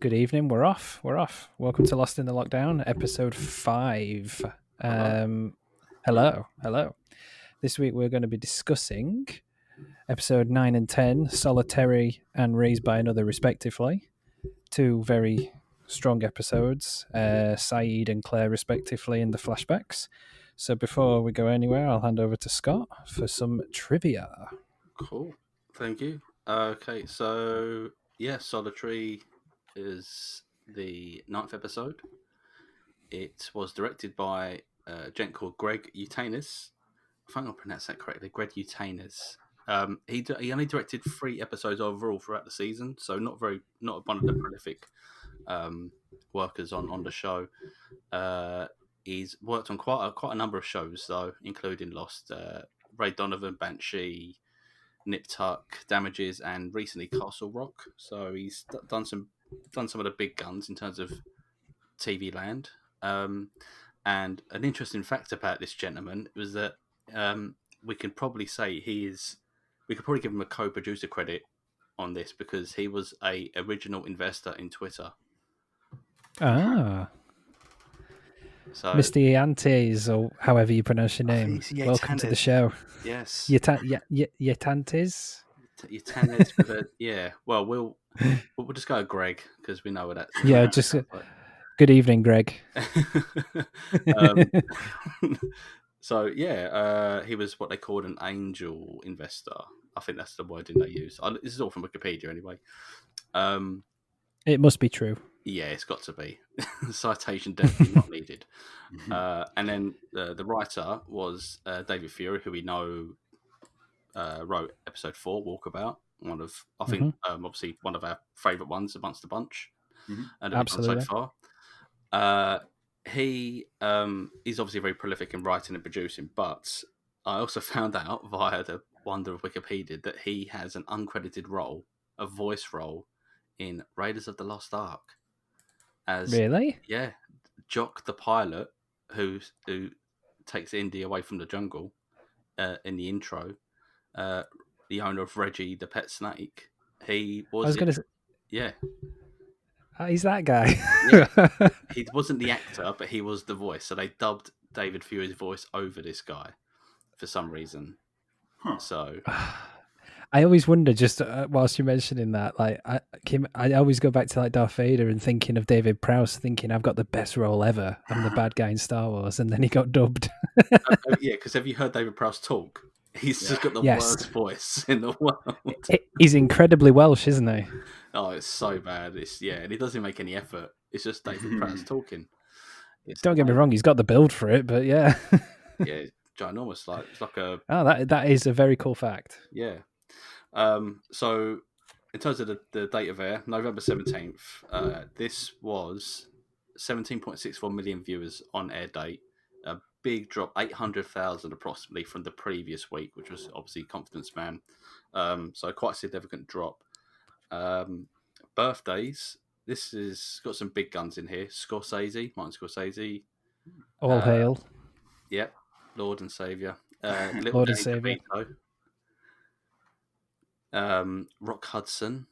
Good evening. We're off. Welcome to Lost in the Lockdown, episode 5. Hello. This week we're going to be discussing episode 9 and 10, Solitary and Raised by Another, respectively. Two very strong episodes, Sayid and Claire, respectively, in the flashbacks. So before we go anywhere, I'll hand over to Scott for some trivia. Cool. Thank you. Okay, so Solitary is the 9th episode. It was directed by a gent called Greg Utanis. I think I pronounced that correctly. Greg Utanis. He only directed 3 episodes overall throughout the season, so not one of the prolific workers on the show. He's worked on quite a number of shows though, including Lost, Ray Donovan, Banshee, Nip Tuck, Damages, and recently Castle Rock. So he's done some of the big guns in terms of TV land. And an interesting fact about this gentleman was that we can probably say we could probably give him a co-producer credit on this because he was a original investor in Twitter. So, Mr. Yantes, or however you pronounce your name, welcome to the show. Yes. Yatantes? Yatantes with a, yeah. Well, we'll just go with Greg because we know what that. Yeah, just good evening, Greg. He was what they called an angel investor. I think that's the wording they use. This is all from Wikipedia anyway. It must be true. Yeah, it's got to be. Citation definitely not needed. And then the writer was David Fury, who we know wrote episode 4, Walkabout. Obviously one of our favourite ones amongst the bunch. And Absolutely. So far. He's obviously very prolific in writing and producing, but I also found out via the wonder of Wikipedia that he has an uncredited role, a voice role, in Raiders of the Lost Ark. Really? Yeah, Jock the pilot who takes Indy away from the jungle in the intro, the owner of Reggie the pet snake. He was. I was going to say. Yeah. He's that guy. Yeah. He wasn't the actor, but he was the voice. So they dubbed David Fury's voice over this guy for some reason. So I always wonder, just whilst you're mentioning that, like I always go back to like Darth Vader and thinking of David Prowse, thinking I've got the best role ever. I'm the bad guy in Star Wars, and then he got dubbed. Yeah, because have you heard David Prowse talk? He's just got the worst voice in the world. He's incredibly Welsh, isn't he? Oh, it's so bad. And he doesn't make any effort. It's just David Prowse talking. Don't get me wrong, he's got the build for it, but yeah. Yeah, ginormous. It's like a. Oh, that is a very cool fact. Yeah. So in terms of the date of air, November 17th, this was 17.64 million viewers on air date. A big drop, 800,000 approximately from the previous week, which was obviously Confidence Man. So quite a significant drop. Birthdays. This has got some big guns in here. Martin Scorsese. All hail. Yep. Lord and Saviour. Lord and Saviour. Rock Hudson,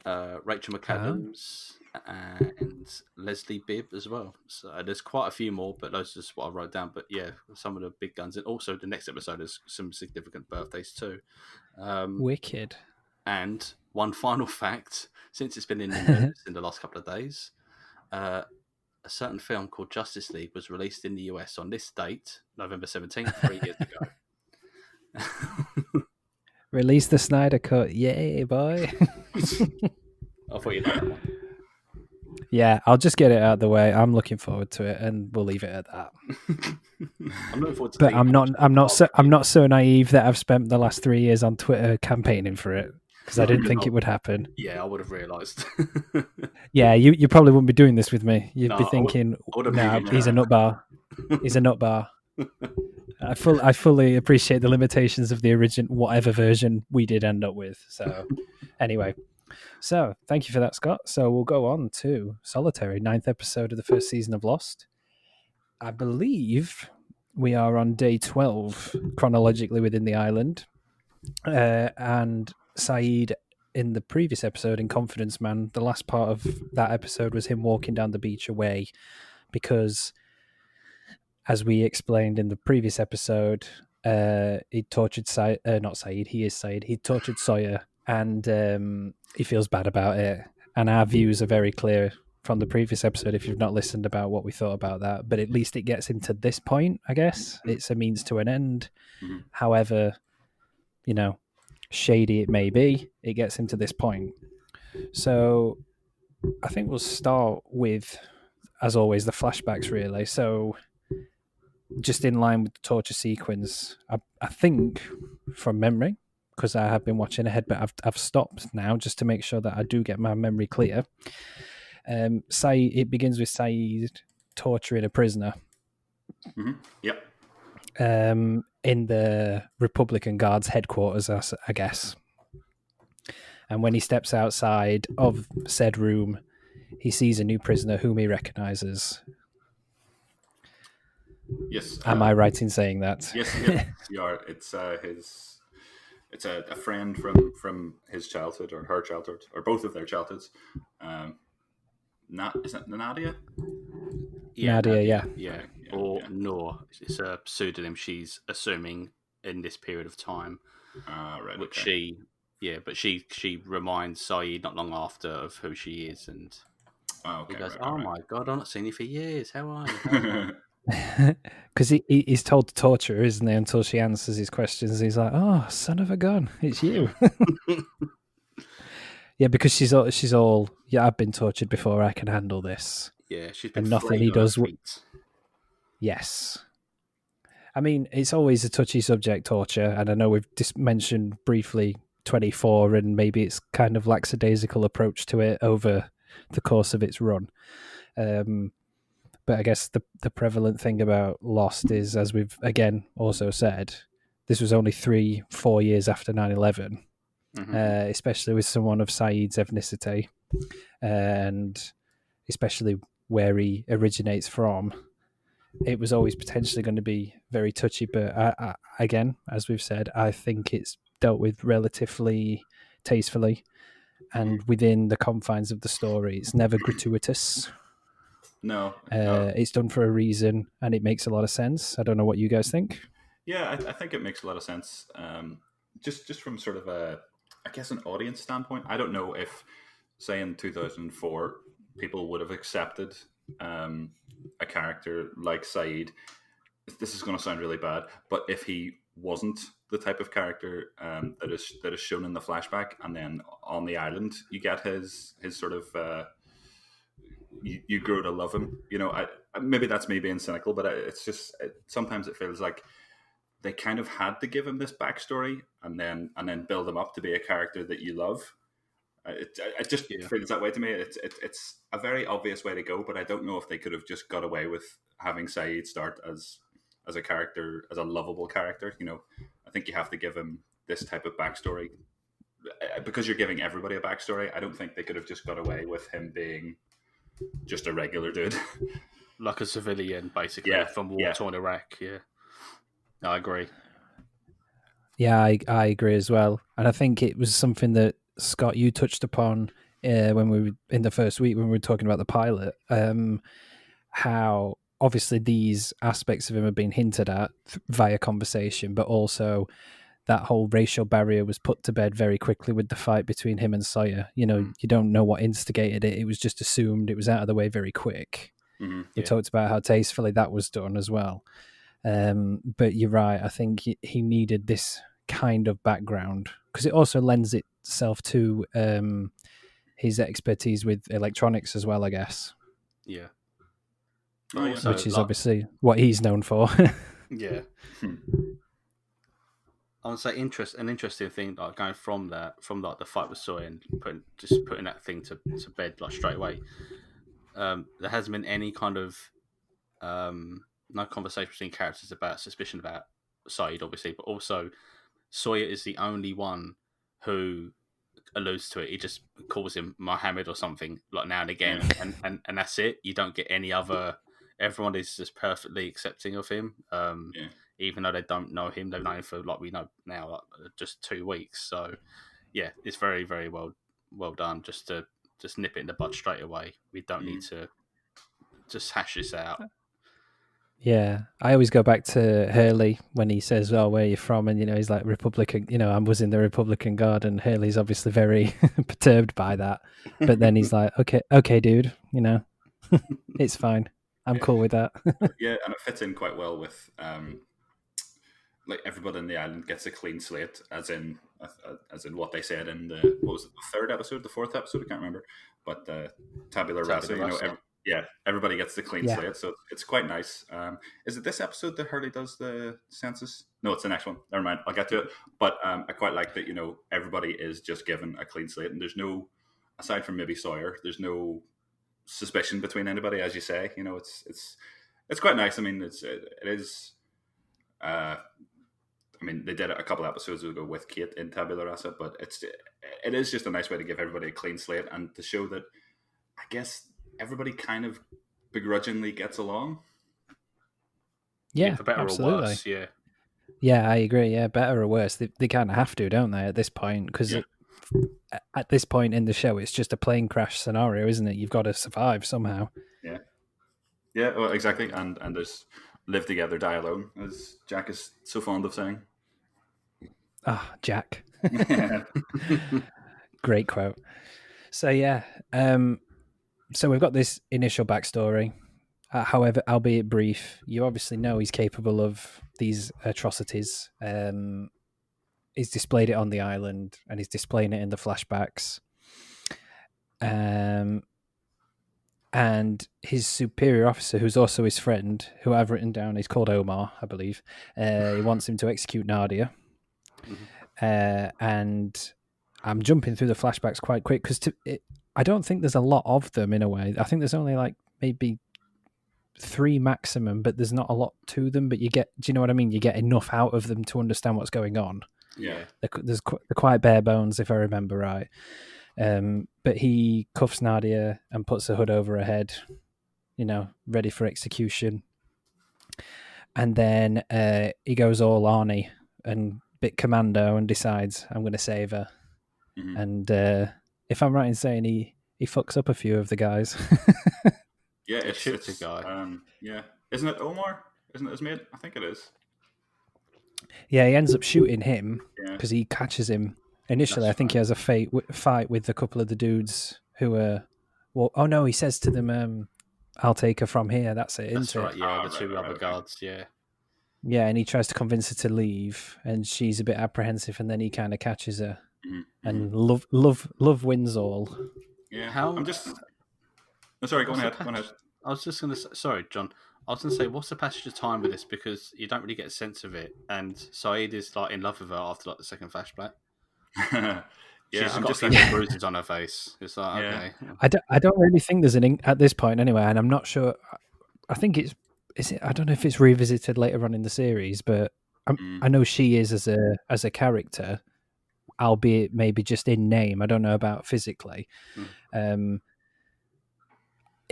Rachel McAdams, and Leslie Bibb as well. So there's quite a few more, but those are just what I wrote down. But yeah, some of the big guns. And also the next episode has some significant birthdays too. Wicked. And one final fact, since it's been in the news in the last couple of days, a certain film called Justice League was released in the US on this date, November 17th, 3 years ago. Release the Snyder Cut. Yay, boy. I thought you'd know that one. Yeah, I'll just get it out of the way. I'm looking forward to it, and we'll leave it at that. I'm looking forward to but I'm not so naive that I've spent the last 3 years on Twitter campaigning for it because I didn't think it would happen. Yeah, I would have realised. Yeah, you probably wouldn't be doing this with me. You'd be thinking, "No, he's a nutbar. He's a nutbar." I fully appreciate the limitations of the original, whatever version we did end up with. So, anyway, thank you for that, Scott. So we'll go on to Solitary, 9th episode of the first season of Lost. I believe we are on day 12 chronologically within the island, and Sayid in the previous episode, in Confidence Man, the last part of that episode was him walking down the beach away because, as we explained in the previous episode, he tortured Syed, not Sayid, he is Syed. He tortured Sawyer, and he feels bad about it. And our views are very clear from the previous episode if you've not listened about what we thought about that. But at least it gets him to this point, I guess. It's a means to an end. Mm-hmm. However, shady it may be, it gets him to this point. So I think we'll start with, as always, the flashbacks, really. So just in line with the torture sequence, I think from memory, because I have been watching ahead, but I've stopped now just to make sure that I do get my memory clear. It begins with Sayid torturing a prisoner. Mm-hmm. Yep. In the Republican Guards headquarters, I guess. And when he steps outside of said room, he sees a new prisoner whom he recognizes. Yes. Am I right in saying that? Yes, you are. It's it's a friend from his childhood or her childhood or both of their childhoods. Is it Nadia? Nadia, yeah. Or Noor. It's a pseudonym she's assuming in this period of time. Right. Which okay. she reminds Sayid not long after of who she is, and Okay, he goes, right, "Oh right. my god, I've not seen you for years. How are you?" Because he's told to torture her, isn't he, until she answers his questions. He's like, "Oh, son of a gun, it's you." Yeah, because she's all, yeah, I've been tortured before. I can handle this. Yeah, she's been and nothing he does. Feet. Yes. I mean, it's always a touchy subject, torture, and I know we've just mentioned briefly 24, and maybe it's kind of lackadaisical approach to it over the course of its run. But I guess the prevalent thing about Lost is, as we've again also said, this was only 3-4 years after 9/11, especially with someone of Sayid's ethnicity, and especially where he originates from. It was always potentially going to be very touchy, but I, again, as we've said, I think it's dealt with relatively tastefully and within the confines of the story. It's never gratuitous. No. It's done for a reason, and it makes a lot of sense. I don't know what you guys think. Yeah, I think it makes a lot of sense. Just from sort of I guess an audience standpoint, I don't know if, say, in 2004, people would have accepted a character like Sayid. This is going to sound really bad, but if he wasn't the type of character that is shown in the flashback, and then on the island you get his sort of you grow to love him. Maybe that's me being cynical, but it's just sometimes it feels like they kind of had to give him this backstory and then build him up to be a character that you love. It just feels that way to me. It's a very obvious way to go, but I don't know if they could have just got away with having Sayid start as a character, as a lovable character. I think you have to give him this type of backstory because you're giving everybody a backstory. I don't think they could have just got away with him being just a regular dude, like a civilian, basically, from war-torn Iraq. Yeah, I agree. Yeah, I agree as well, and I think it was something that Scott, you touched upon when we were in the first week when we were talking about the pilot. How obviously these aspects of him have been hinted at via conversation, but also that whole racial barrier was put to bed very quickly with the fight between him and Sawyer. You don't know what instigated it. It was just assumed. It was out of the way very quick. We talked about how tastefully that was done as well. But you're right. I think he needed this kind of background because it also lends itself to his expertise with electronics as well, I guess. Yeah. Also, which is obviously what he's known for. Yeah. I would say an interesting thing, like going from the fight with Sawyer and putting that thing to bed like straight away. There hasn't been any kind of no conversation between characters about suspicion about Sayid, obviously, but also Sawyer is the only one who alludes to it. He just calls him Mohammed or something like now and again, and that's it. You don't get any other. Everyone is just perfectly accepting of him, even though they don't know him. They've known him for, like we know now, like just 2 weeks. So yeah, it's very, very well done. Just nip it in the bud straight away. We don't need to just hash this out. Yeah, I always go back to Hurley when he says, "Oh, where are you from?" And he's like Republican. I was in the Republican Guard, and Hurley's obviously very perturbed by that. But then he's like, "Okay, dude, it's fine. I'm cool with that." Yeah, and it fits in quite well with like everybody in the island gets a clean slate, as in what they said in the third episode, the fourth episode, I can't remember, but tabula rasa. Everybody gets the clean slate, so it's quite nice. Is it this episode that Hurley does the census? No, it's the next one. Never mind, I'll get to it. But I quite like that. Everybody is just given a clean slate, and there's no, aside from maybe Sawyer, there's no suspicion between anybody, as you say. It's quite nice. I mean, it is. I mean, they did it a couple of episodes ago with Kate in Tabula Rasa, but it is just a nice way to give everybody a clean slate and to show that, I guess, everybody kind of begrudgingly gets along. Yeah, for better absolutely. or worse. Yeah, I agree. Yeah, better or worse, they kind of have to, don't they, at this point? Because at this point in the show, it's just a plane crash scenario, isn't it? You've got to survive somehow. Yeah, well, exactly. And there's live together, die alone, as Jack is so fond of saying. Ah, Jack. Great quote. So so we've got this initial backstory. However, albeit brief, you obviously know he's capable of these atrocities. He's displayed it on the island, and he's displaying it in the flashbacks. And his superior officer, who's also his friend, who I've written down, he's called Omar, I believe. He wants him to execute Nadia. And I'm jumping through the flashbacks quite quick because I don't think there's a lot of them in a way. I think there's only like maybe 3 maximum, but there's not a lot to them. But do you know what I mean? You get enough out of them to understand what's going on. Yeah, They're quite bare bones, if I remember right. But he cuffs Nadia and puts a hood over her head, ready for execution. And then he goes all Arnie and bit commando and decides, I'm going to save her. And if I'm right in saying he fucks up a few of the guys. Yeah, it's a guy. Isn't it Omar? Isn't it his mate? I think it is. Yeah, he ends up shooting him because he catches him. Initially, I think he has a fight with a couple of the dudes who are... Well, oh no, he says to them, I'll take her from here. That's it, isn't right, it? yeah, the two other guards, yeah. Yeah, and he tries to convince her to leave, and she's a bit apprehensive, and then he kind of catches her. And love wins all. Yeah, I'm just... Oh, sorry, go ahead. I was just going to say... Sorry, John. I was going to say, what's the passage of time with this? Because you don't really get a sense of it, and Sayid is like in love with her after like the second flashback. She's got a few bruises on her face. It's like, okay. I don't really think there's at this point anyway, and I'm not sure. I think is it? I don't know if it's revisited later on in the series, but I know she is as a character, albeit maybe just in name. I don't know about physically. In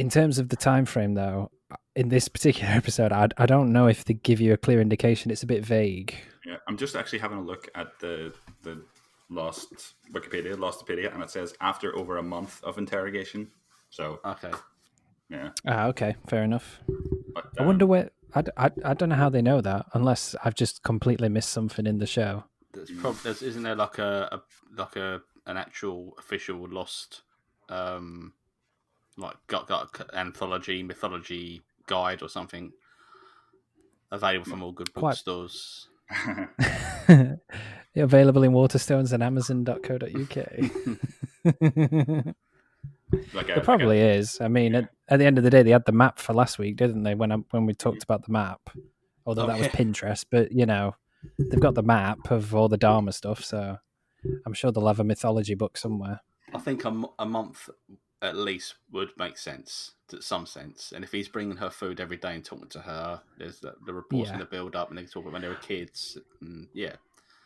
terms of the time frame, though, in this particular episode, I don't know if they give you a clear indication. It's a bit vague. Yeah, I'm just actually having a look at the Lost Wikipedia, and it says after over a month of interrogation. So okay, yeah. Okay, fair enough. But, I wonder where. I don't know how they know that, unless I've just completely missed something in the show. Isn't there like an actual official Lost, like got anthology mythology guide or something available from all good bookstores? Available in Waterstones and Amazon.co.uk. There probably is. I mean, at the end of the day, they had the map for last week, didn't they? When we talked about the map, although that was Pinterest, but they've got the map of all the Dharma stuff, so I'm sure they'll have a mythology book somewhere. I think a month at least would make sense, to some sense. And if he's bringing her food every day and talking to her, there's the reports going to build up, and they talk about when they were kids.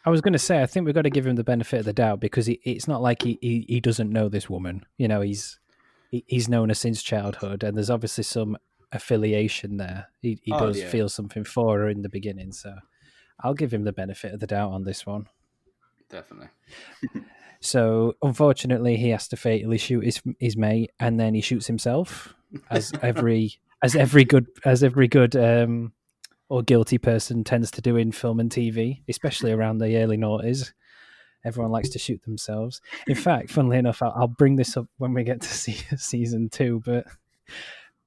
I was going to say, I think we've got to give him the benefit of the doubt, because it's not like he doesn't know this woman. He's known her since childhood, and there's obviously some affiliation there. He does feel something for her in the beginning, so I'll give him the benefit of the doubt on this one. Definitely. So unfortunately, he has to fatally shoot his mate, and then he shoots himself, as every good or guilty person tends to do in film and TV, especially around the early noughties. Everyone likes to shoot themselves. In fact, funnily enough, I'll bring this up when we get to see season 2. But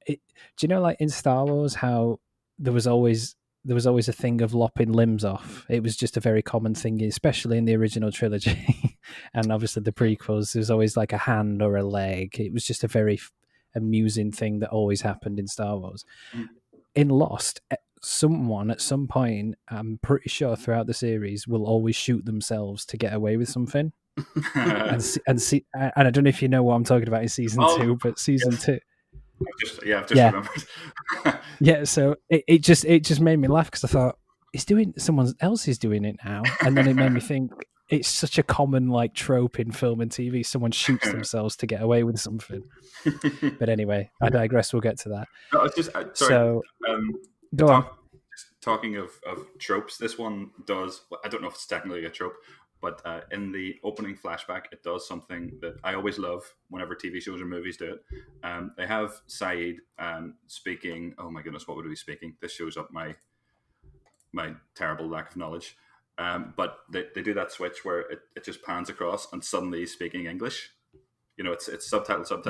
do you know, like in Star Wars, how there was always a thing of lopping limbs off? It was just a very common thing, especially in the original trilogy, and obviously the prequels. There's always like a hand or a leg. It was just a very amusing thing that always happened in Star Wars. In Lost, someone at some point, I'm pretty sure throughout the series, will always shoot themselves to get away with something. and I don't know if you know what I'm talking about in season 2, but season 2. I've just remembered. Yeah, so it just made me laugh because I thought someone else is doing it now, and then it made me think it's such a common like trope in film and TV. Someone shoots themselves to get away with something. But anyway, I digress. We'll get to that. No, it's just sorry. So go on. Talking of tropes, this one does. I don't know if it's technically a trope, but in the opening flashback, it does something that I always love whenever TV shows or movies do it. They have Sayid speaking. Oh my goodness, what would he be speaking? This shows up my terrible lack of knowledge. But they do that switch where it just pans across and suddenly he's speaking English. You know, it's subtitle.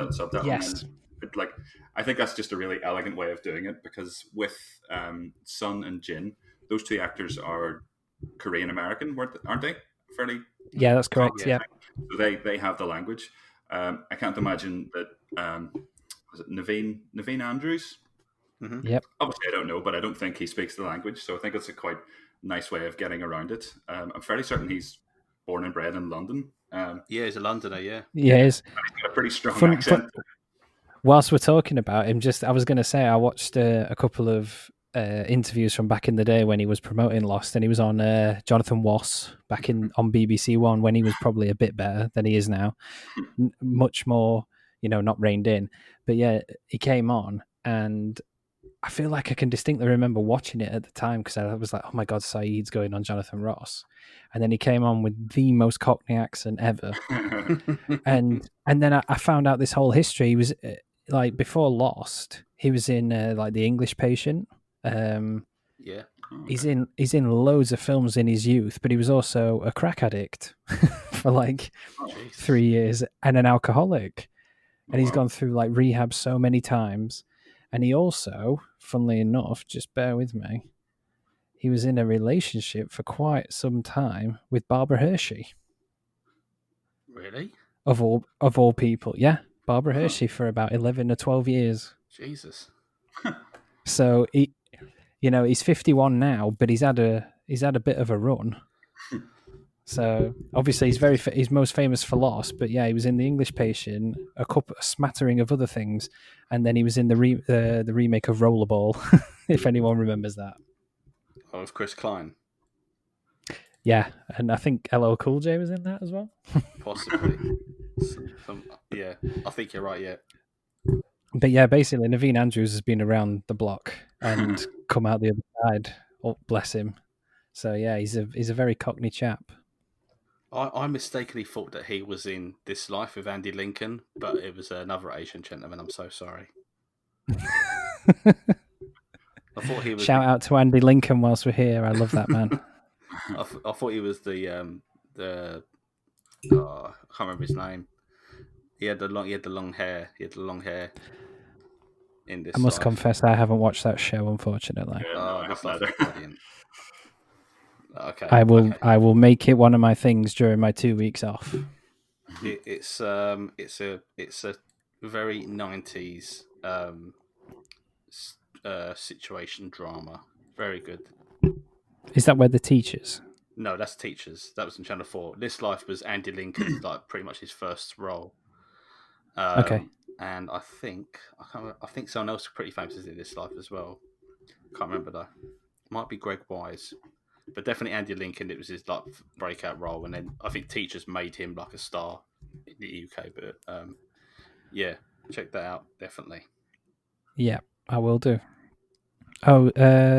Yes. And like, I think that's just a really elegant way of doing it, because with Sun and Jin, those two actors are Korean American, aren't they? Fairly. Yeah, that's correct. Yeah. So they have the language. I can't imagine that. Was it Naveen Andrews? Mm-hmm. Yep. Obviously, I don't know, but I don't think he speaks the language, so I think it's a quite nice way of getting around it. I'm fairly certain he's born and bred in London. Yeah, he's a Londoner. Yeah. Yeah, he's got a pretty strong accent. Whilst we're talking about him, I was going to say I watched a couple of interviews from back in the day when he was promoting Lost, and he was on Jonathan Ross back on BBC One when he was probably a bit better than he is now, much more, not reined in. But yeah, he came on, and I feel like I can distinctly remember watching it at the time because I was like, "Oh my god, Sayid's going on Jonathan Ross," and then he came on with the most Cockney accent ever, and then I found out this whole history. He was like before Lost, he was in like The English Patient. Yeah, he's in loads of films in his youth, but he was also a crack addict for like 3 years and an alcoholic, and he's gone through like rehab so many times. And he also, funnily enough, just bear with me, he was in a relationship for quite some time with Barbara Hershey. Really? Of all people, yeah, Barbara Hershey for about 11 or 12 years. Jesus. So he's 51 now, but he's had a bit of a run. So obviously he's most famous for Lost, but yeah, he was in The English Patient, a smattering of other things, and then he was in the remake of Rollerball, if anyone remembers that. Oh, with Chris Klein. Yeah, and I think LL Cool J was in that as well. Possibly. Yeah, I think you're right. Yeah. But yeah, basically, Naveen Andrews has been around the block and come out the other side. Oh, bless him. So yeah, he's a very Cockney chap. I mistakenly thought that he was in This Life with Andy Lincoln, but it was another Asian gentleman. I'm so sorry. I thought he was. Shout out to Andy Lincoln whilst we're here. I love that man. I thought he was the I can't remember his name. He had the long hair. In This. I must confess, I haven't watched that show, unfortunately. Yeah, this life is brilliant. Okay. I will make it one of my things during my 2 weeks off. It's a very 90s situation drama. Very good. Is that where the teachers? No, that's Teachers. That was in Channel 4. This Life was Andy Lincoln, like pretty much his first role. Okay. And I think someone else pretty famous is in This Life as well. Can't remember though. Might be Greg Wise. But definitely Andy Lincoln, it was his like breakout role, and then I think Teachers made him like a star in the UK. But yeah, check that out, definitely. Yeah, I will do. Oh,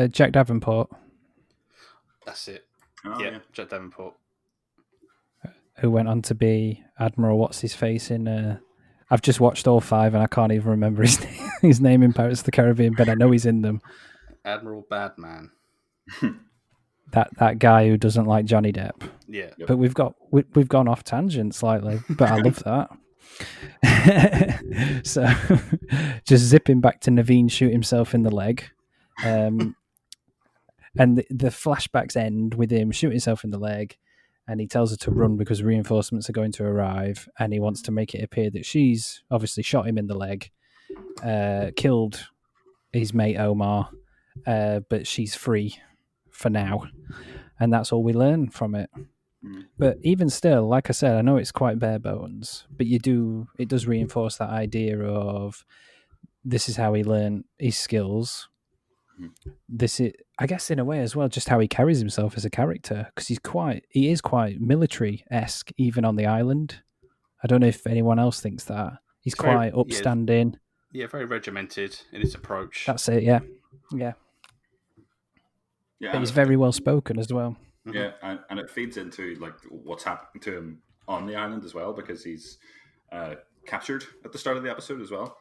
Jack Davenport. That's it. Oh, yeah, Jack Davenport. who went on to be Admiral What's His Face in. I've just watched all 5 and I can't even remember his name in Pirates of the Caribbean, but I know he's in them. Admiral Badman. That guy who doesn't like Johnny Depp. Yeah. Yep. But we've gone off tangent slightly, but I love that. So just zipping back to Naveen shoot himself in the leg. And the flashbacks end with him shooting himself in the leg, and he tells her to run because reinforcements are going to arrive, and he wants to make it appear that she's obviously shot him in the leg, killed his mate Omar, but she's free for now. And that's all we learn from it. But even still, like I said, I know it's quite bare bones, but it does reinforce that idea of this is how he learned his skills. This is, I guess, in a way as well, just how he carries himself as a character, because he is quite military-esque, even on the island. I don't know if anyone else thinks that. He's quite upstanding. Yeah, very regimented in his approach. That's it, yeah. But he's very well spoken as well. Yeah, and it feeds into like what's happening to him on the island as well, because he's captured at the start of the episode as well.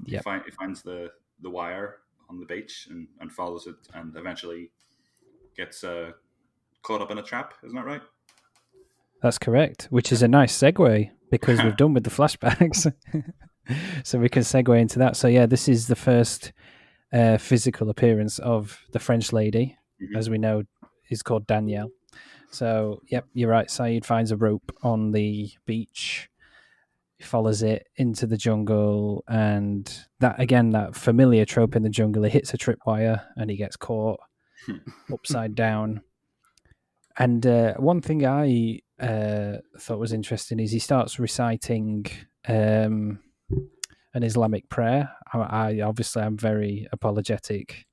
He finds the wire on the beach and follows it, and eventually gets caught up in a trap. Isn't that right? That's correct, which is a nice segue because we've done with the flashbacks. So we can segue into that. So yeah, this is the first physical appearance of the French lady, as we know, is called Danielle. So, yep, you're right. Sayid finds a rope on the beach, he follows it into the jungle, and that familiar trope in the jungle, he hits a tripwire and he gets caught upside down. And one thing I thought was interesting is he starts reciting an Islamic prayer. I'm very apologetic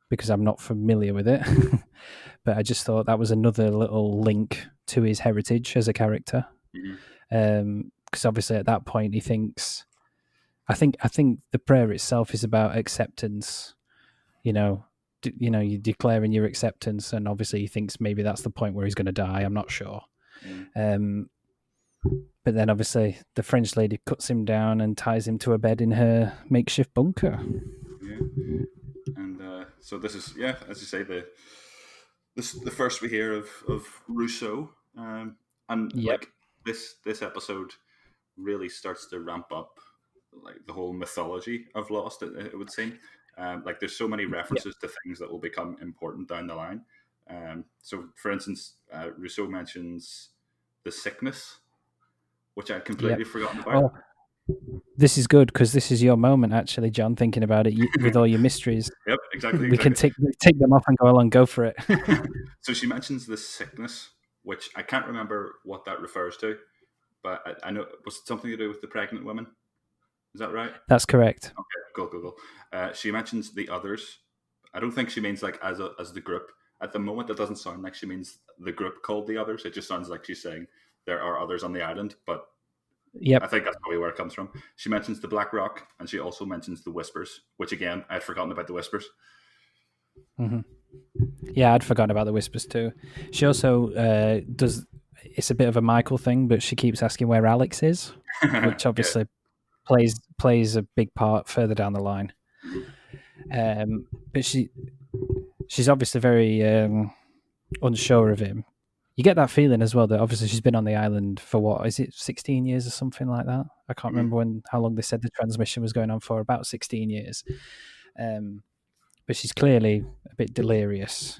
because I'm not familiar with it. But I just thought that was another little link to his heritage as a character. Because obviously at that point he thinks, I think the prayer itself is about acceptance. You're declaring your acceptance, and obviously he thinks maybe that's the point where he's going to die. I'm not sure. But then obviously the French lady cuts him down and ties him to a bed in her makeshift bunker. Yeah. And so this is, as you say, the first we hear of Rousseau. Like this episode really starts to ramp up like the whole mythology of Lost, it would seem. Like there's so many references to things that will become important down the line. So for instance, Rousseau mentions the sickness, which I'd completely forgotten about. Oh, this is good because this is your moment, actually, John, thinking about it with all your mysteries. Yep, exactly. We can take them off and go along, go for it. So she mentions the sickness, which I can't remember what that refers to, but I know it was something to do with the pregnant women. Is that right? That's correct. Okay, cool. She mentions the others. I don't think she means like as the group. At the moment, it doesn't sound like she means the group called the others. It just sounds like she's saying there are others on the island, but I think that's probably where it comes from. She mentions the Black Rock, and she also mentions the Whispers, which again, I'd forgotten about the Whispers. Mm-hmm. Yeah, I'd forgotten about the Whispers too. She also does, it's a bit of a Michael thing, but she keeps asking where Alex is, which obviously plays a big part further down the line. But she's obviously very unsure of him. You get that feeling as well that obviously she's been on the island for what is it, 16 years or something like that? I can't remember how long they said the transmission was going on for. About 16 years. But she's clearly a bit delirious.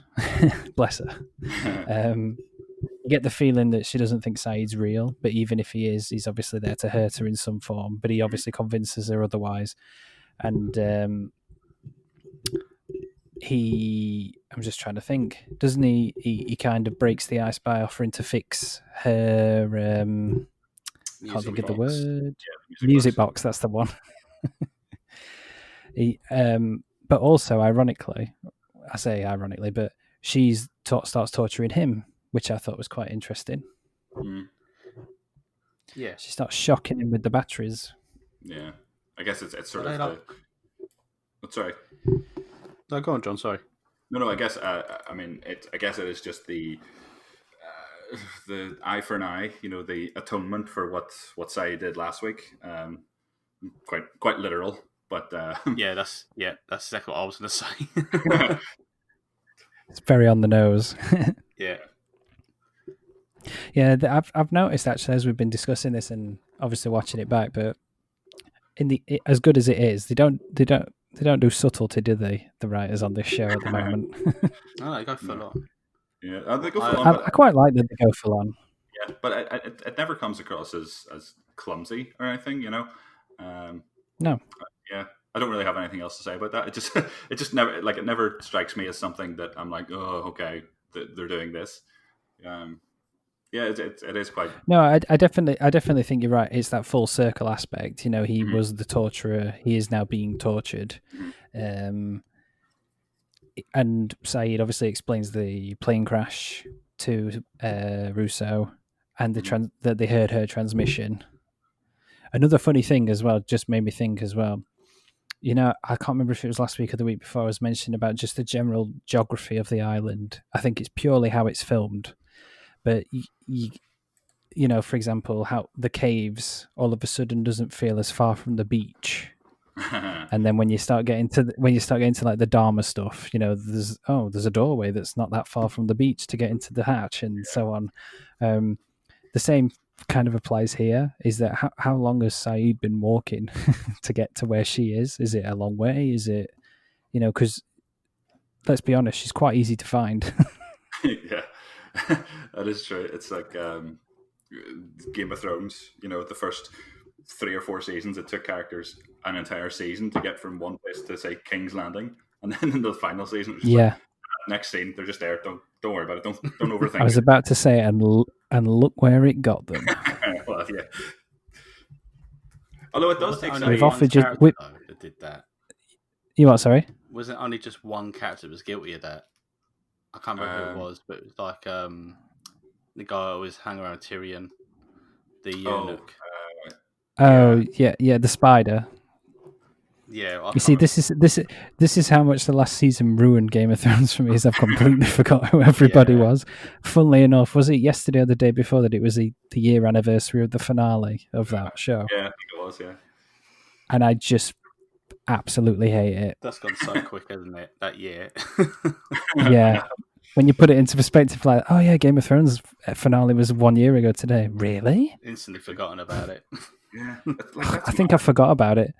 Bless her. You get the feeling that she doesn't think Sayid's real, but even if he is, he's obviously there to hurt her in some form. But he obviously convinces her otherwise. And I'm just trying to think, doesn't he? He kind of breaks the ice by offering to fix her. Can't think of the word. Yeah, music box. That's the one. But also, ironically, I say ironically, but she starts torturing him, which I thought was quite interesting. Yeah, she starts shocking him with the batteries. Yeah, I guess it's sort of the. Oh, sorry. No, go on, John. Sorry. No. I guess I guess it is just the the eye for an eye, the atonement for what Sayid did last week. Quite literal, but that's exactly what I was going to say. It's very on the nose. Yeah. Yeah, I've noticed actually as we've been discussing this and obviously watching it back, but as good as it is, they don't do subtlety, do they? The writers on this show at the moment. No, they go full on. Yeah, they go full on. I quite like that they go full on. Yeah, but it never comes across as clumsy or anything, No. Yeah, I don't really have anything else to say about that. It just never it never strikes me as something that I'm like, oh, okay, they're doing this. Yeah, it is quite. No, I definitely think you're right. It's that full circle aspect. He was the torturer. He is now being tortured. And Sayid obviously explains the plane crash to Russo, and that they heard her transmission. Another funny thing as well, just made me think as well. I can't remember if it was last week or the week before. I was mentioning about just the general geography of the island. I think it's purely how it's filmed, but for example, how the caves all of a sudden doesn't feel as far from the beach. And then when you start getting to like the Dharma stuff, there's a doorway that's not that far from the beach to get into the hatch, and so on. The same kind of applies here. Is that how long has Sayid been walking to get to where she is? Is it a long way? Is it, because let's be honest, she's quite easy to find. Yeah, that is true. It's like Game of Thrones. The first 3 or 4 seasons, it took characters an entire season to get from one place to say King's Landing, and then in the final season, it was like, next scene, they're just there. Don't worry about it. Don't overthink. I was about to say, and look where it got them. Well, yeah. Although it does take some. We've offered you. That did that. You what? Sorry. Was it only just one character that was guilty of that? I can't remember who it was, but it was like the guy who was hanging around Tyrion, the eunuch. Yeah, the spider. Yeah, you see, this is how much the last season ruined Game of Thrones for me. Is I've completely forgot who everybody was. Funnily enough, was it yesterday or the day before that it was the year anniversary of the finale of that show? Yeah, I think it was. Yeah, and I just absolutely hate it. That's gone so quick, hasn't it? That year. Yeah, when you put it into perspective, like, oh yeah, Game of Thrones finale was 1 year ago today. Really? Instantly forgotten about it. Yeah, I think I forgot about it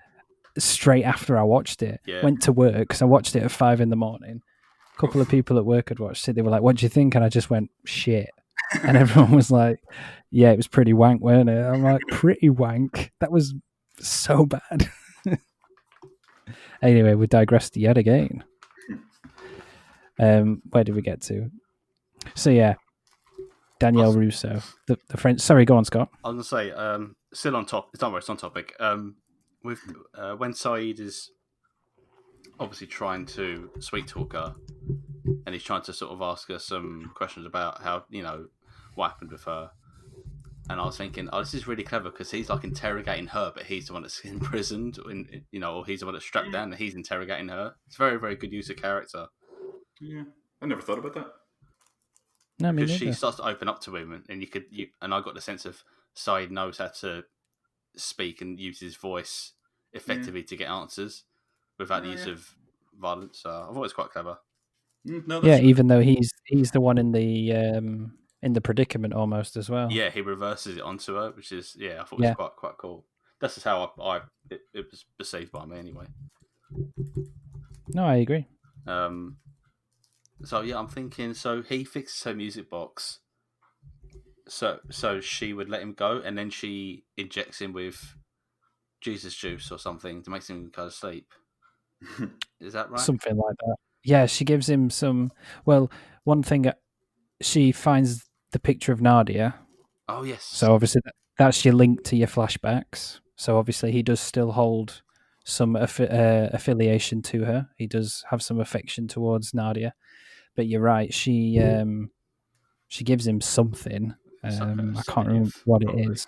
straight after I watched it. Yeah. Went to work because I watched it at 5 a.m. A couple of people at work had watched it. They were like, "What do you think?" And I just went, "Shit." And everyone was like, "Yeah, it was pretty wank, weren't it?" I'm like, "Pretty wank? That was so bad." Anyway, we digressed yet again. Where did we get to? So yeah, Danielle Russo, the French. Sorry, go on, Scott. I was going to say, still on top. It's on topic. With when Sayid is obviously trying to sweet talk her, and he's trying to sort of ask her some questions about how what happened with her. And I was thinking, this is really clever because he's like interrogating her, but he's the one that's imprisoned, or he's the one that's strapped down, and he's interrogating her. It's very, very good use of character. Yeah, I never thought about that. No, because she starts to open up to him, and and I got the sense of Syed knows how to speak and use his voice effectively to get answers without the use of violence. So I thought it was quite clever. No, even though he's the one in the predicament almost as well. Yeah, he reverses it onto her, which is I thought it was quite cool. That's just how it was perceived by me anyway. No, I agree. So I'm thinking. So he fixes her music box. So she would let him go, and then she injects him with Jesus juice or something to make him go to sleep. Is that right? Something like that. Yeah, she gives him some. Well, one thing, she finds the picture of Nadia. Oh yes. So obviously that's your link to your flashbacks. So obviously he does still hold some affiliation to her. He does have some affection towards Nadia. But you're right. She gives him something. I can't remember what it is.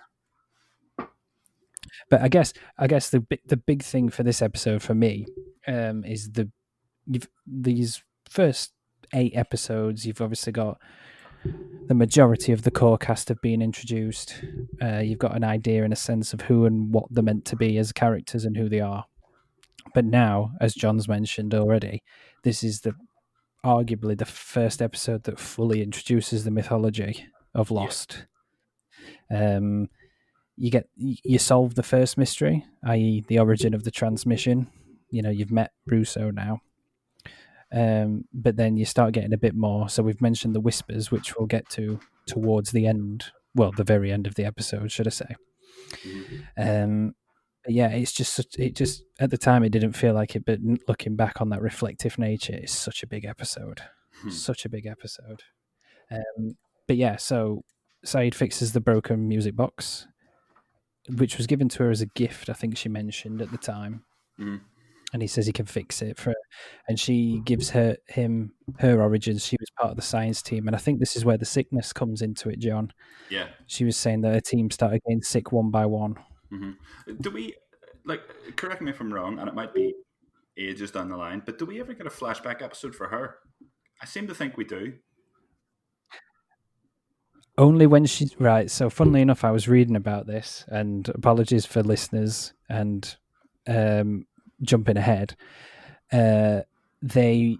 But I guess the big thing for this episode for me is these first 8 episodes. You've obviously got the majority of the core cast have been introduced. You've got an idea and a sense of who and what they're meant to be as characters and who they are. But now, as John's mentioned already, this is arguably the first episode that fully introduces the mythology of Lost. You solve the first mystery, i.e. the origin of the transmission. You've met Russo now. But then you start getting a bit more. So we've mentioned the whispers, which we'll get to towards the end. Well, the very end of the episode, should I say. Yeah, it just at the time it didn't feel like it, but looking back on that reflective nature, it's such a big episode. Such a big episode. But yeah, so Sayid fixes the broken music box, which was given to her as a gift, I think she mentioned at the time. And he says he can fix it for her. And she gives him her origins. She was part of the science team. And I think this is where the sickness comes into it, John. Yeah. She was saying that her team started getting sick one by one. Do we, correct me if I'm wrong, and it might be ages down the line, but do we ever get a flashback episode for her? I seem to think we do. Only when she's... Right, so funnily enough, I was reading about this, and apologies for listeners and jumping ahead. They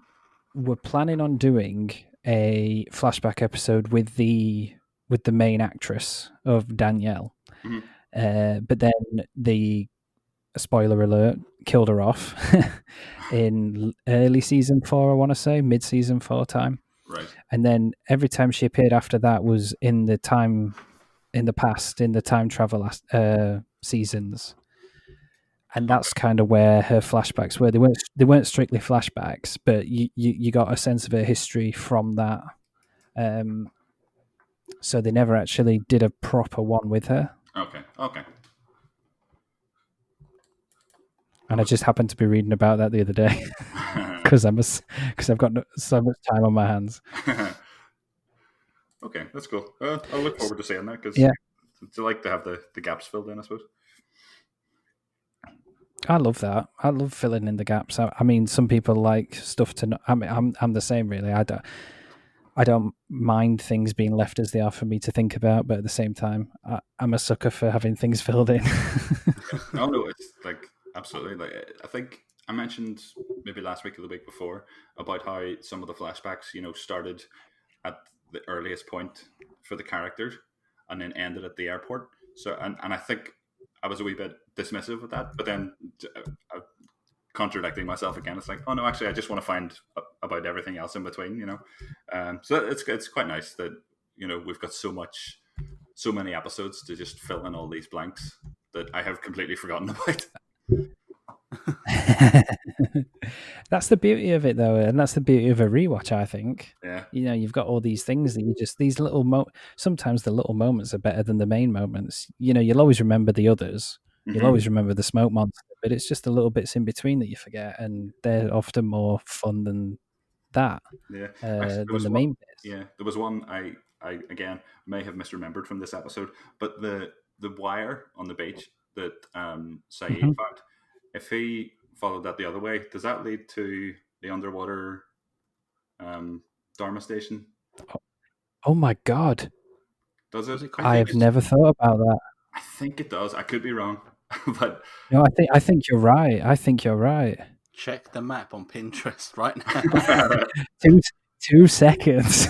were planning on doing a flashback episode with the main actress of Danielle. But then spoiler alert, killed her off in early season 4, I want to say, mid-season 4 time. Right. And then every time she appeared after that was in the time travel seasons. And that's kind of where her flashbacks were. They weren't strictly flashbacks, but you got a sense of her history from that. So they never actually did a proper one with her. Okay. And I just happened to be reading about that the other day because I've got so much time on my hands. Okay, that's cool. I'll look forward to seeing that because it's like to have the gaps filled in, I suppose. I love that. I love filling in the gaps. I mean, some people like stuff to know. I mean, I'm the same, really. I don't mind things being left as they are for me to think about, but at the same time, I'm a sucker for having things filled in. No, it's absolutely. I think I mentioned maybe last week or the week before about how some of the flashbacks, started at the earliest point for the characters and then ended at the airport. So, and I think I was a wee bit dismissive of that, but then contradicting myself again, it's like, oh no, actually, I just want to find about everything else in between, So it's quite nice that we've got so many episodes to just fill in all these blanks that I have completely forgotten about. That's the beauty of it, though, and that's the beauty of a rewatch, I think. Yeah. You've got all these things that these little sometimes the little moments are better than the main moments. You'll always remember the others. You'll always remember the smoke monster, but it's just the little bits in between that you forget, and they're often more fun than that. Yeah. Than the main bits. Yeah, there was one I again may have misremembered from this episode, but the wire on the beach that Sayid found, if he followed that the other way, does that lead to the underwater Dharma station? Oh my God! Does it? I have never thought about that. I think it does. I could be wrong, but no, I think you're right. I think you're right. Check the map on Pinterest right now. 2 seconds.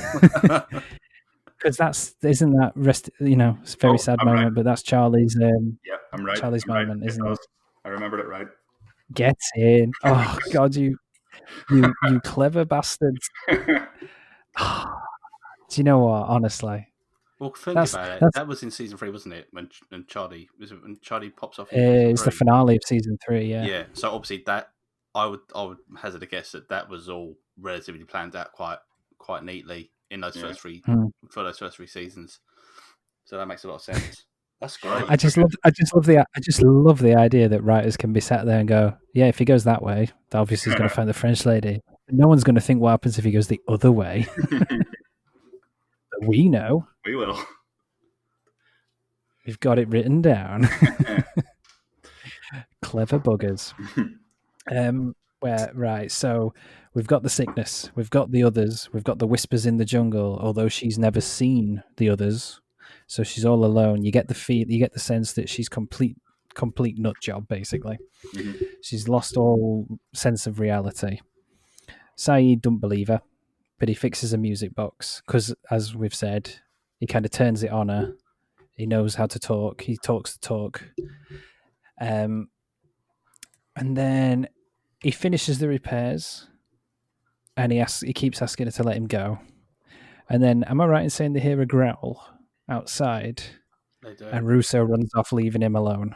Because isn't that rest? It's a very sad moment, right. But that's Charlie's. Yeah, I'm right. Charlie's moment, right. Isn't it? I remembered it right. Get in! Oh God, you clever bastards! Do you know what? Honestly, well, think about it. That was in season 3, wasn't it? When Charlie pops off. It's the finale of season 3. Yeah. Yeah. So obviously that I would hazard a guess that was all relatively planned out quite neatly in those first 3 for those first 3 seasons. So that makes a lot of sense. That's great. I just love the idea that writers can be sat there and go, yeah, if he goes that way, obviously he's going to find the French lady. No one's going to think what happens if he goes the other way. But we know. We will. We've got it written down. Clever buggers. So we've got the sickness, we've got the others, we've got the whispers in the jungle, although she's never seen the others. So she's all alone. You get the sense that she's complete nut job, basically. Mhm. She's lost all sense of reality. Sayid don't believe her, but he fixes a music box because, as we've said, he kind of turns it on her. He knows how to talk. He talks the talk. And then he finishes the repairs, and he keeps asking her to let him go. And then, am I right in saying they hear a growl outside? They do. And Russo runs off, leaving him alone.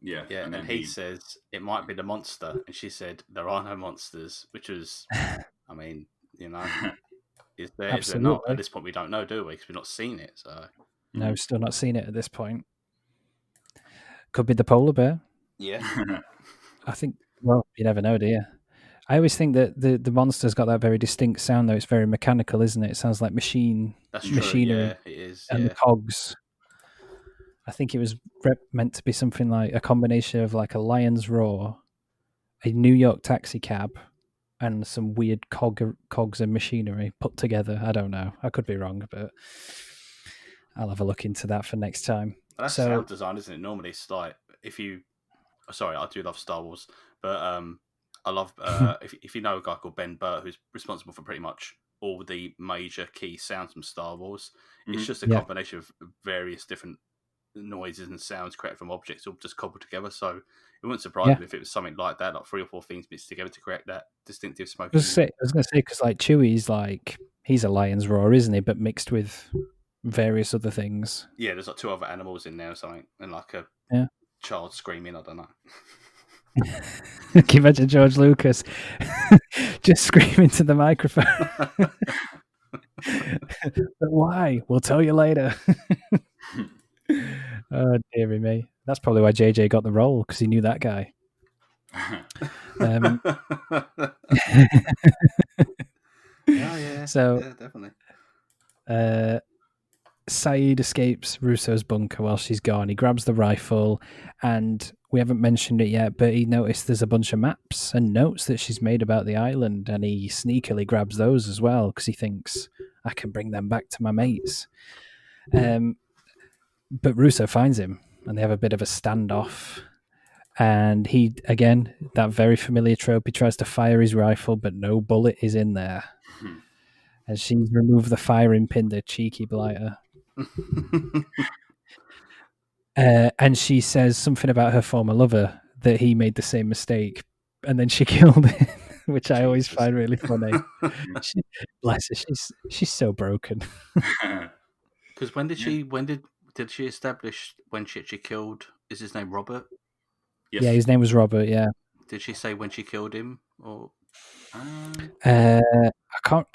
Yeah, and he says it might be the monster, and she said there are no monsters, which was, I mean, is there? Is there not? At this point, we don't know, do we? Because we've not seen it. So no, still not seen it at this point. Could be the polar bear. Yeah, I think. Well, you never know, do you? I always think that the monster's got that very distinct sound, though. It's very mechanical, isn't it? It sounds like machinery. Yeah, it is. And the cogs. I think it was meant to be something like a combination of like a lion's roar, a New York taxi cab, and some weird cogs and machinery put together. I don't know. I could be wrong, but I'll have a look into that for next time. But that's sound design, isn't it? Normally, it's like sorry, I do love Star Wars, but I love if you know a guy called Ben Burtt, who's responsible for pretty much all the major key sounds from Star Wars. It's just a combination of various different noises and sounds created from objects all just cobbled together. So it wouldn't surprise me if it was something like that, like 3 or 4 things mixed together to create that distinctive smoke. I was going to say because like Chewie's he's a lion's roar, isn't he? But mixed with various other things. Yeah, there's like 2 other animals in there or something, and like a child screaming. I don't know. Can you imagine George Lucas just screaming to the microphone? But why? We'll tell you later. Oh, dearie me. That's probably why JJ got the role, because he knew that guy. Yeah, definitely. Sayid escapes Russo's bunker while she's gone. He grabs the rifle, and we haven't mentioned it yet, but he noticed there's a bunch of maps and notes that she's made about the island, and he sneakily grabs those as well because he thinks, I can bring them back to my mates. But Russo finds him, and they have a bit of a standoff. And he, again, that very familiar trope, he tries to fire his rifle, but no bullet is in there. And she's removed the firing pin, the cheeky blighter. And she says something about her former lover, that he made the same mistake, and then she killed him, which I always find really funny. Bless her, she's so broken. Because did she establish when she actually killed? Is his name Robert? Yes. Yeah, his name was Robert. Yeah. Did she say when she killed him, or? I can't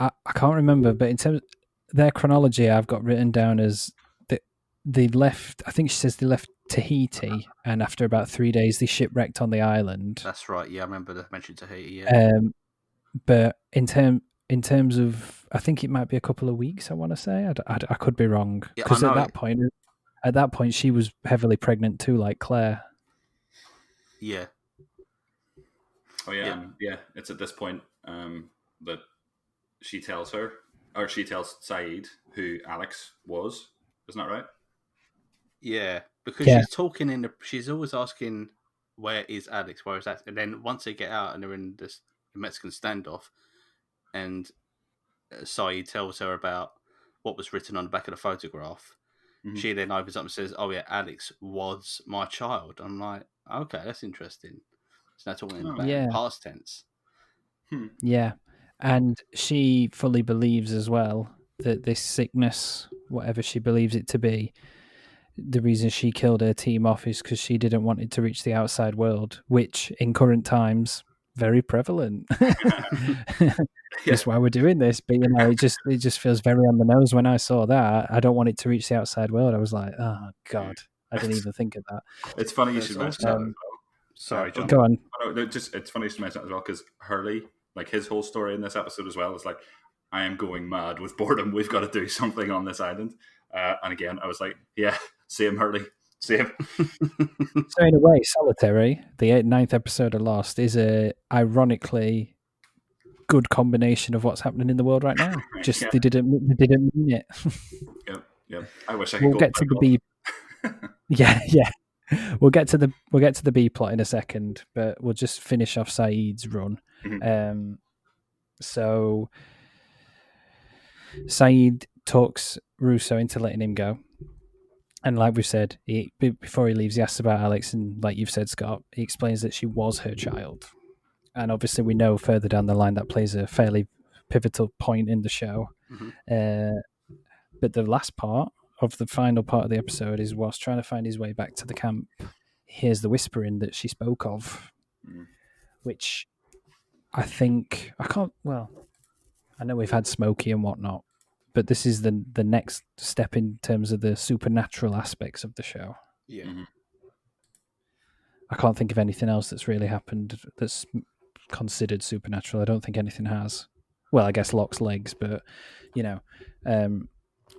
remember, but in terms of their chronology, I've got written down as they left. I think she says they left Tahiti, and after about 3 days, they shipwrecked on the island. That's right. Yeah, I remember they mentioned Tahiti. Yeah. But in terms of, I think it might be a couple of weeks. I want to say I could be wrong, because at that point she was heavily pregnant too, like Claire. Yeah. Oh yeah. It's at this point that she tells Sayid who Alex was. Isn't that right? Yeah, because she's talking she's always asking, "Where is Alex? Where is that?" And then once they get out and they're in this Mexican standoff, and Sayid tells her about what was written on the back of the photograph, she then opens up and says, "Oh yeah, Alex was my child." I'm like, okay, that's interesting. So now talking about past tense. Yeah, and she fully believes as well that this sickness, whatever she believes it to be, the reason she killed her team off is because she didn't want it to reach the outside world, which in current times, very prevalent. That's why we're doing this. But it just feels very on the nose. When I saw that, I don't want it to reach the outside world. I was like, oh God, I didn't even think of that. It's funny you should mention that as well. Sorry, John. Go on. It's funny to mention that as well, because Hurley, like his whole story in this episode as well, is like, I am going mad with boredom. We've got to do something on this island. And again, I was like, yeah, same Hurley. Same. So in a way, Solitary, the ninth episode of Lost, is a ironically good combination of what's happening in the world right now. Just Yeah. they didn't mean it. Yep. I wish I could We'll go get to the B. Yeah. We'll get to the B plot in a second, but we'll just finish off Sayid's run. Mhm. So Sayid talks Russo into letting him go. And like we've said, before he leaves, he asks about Alex, and like you've said, Scott, he explains that she was her child. And obviously we know further down the line that plays a fairly pivotal point in the show. But the last part of the final part of the episode is whilst trying to find his way back to the camp, he hears the whispering that she spoke of, which I know we've had Smokey and whatnot, but this is the next step in terms of the supernatural aspects of the show. Yeah. I can't think of anything else that's really happened that's considered supernatural. I don't think anything has. Well, I guess Locke's legs, but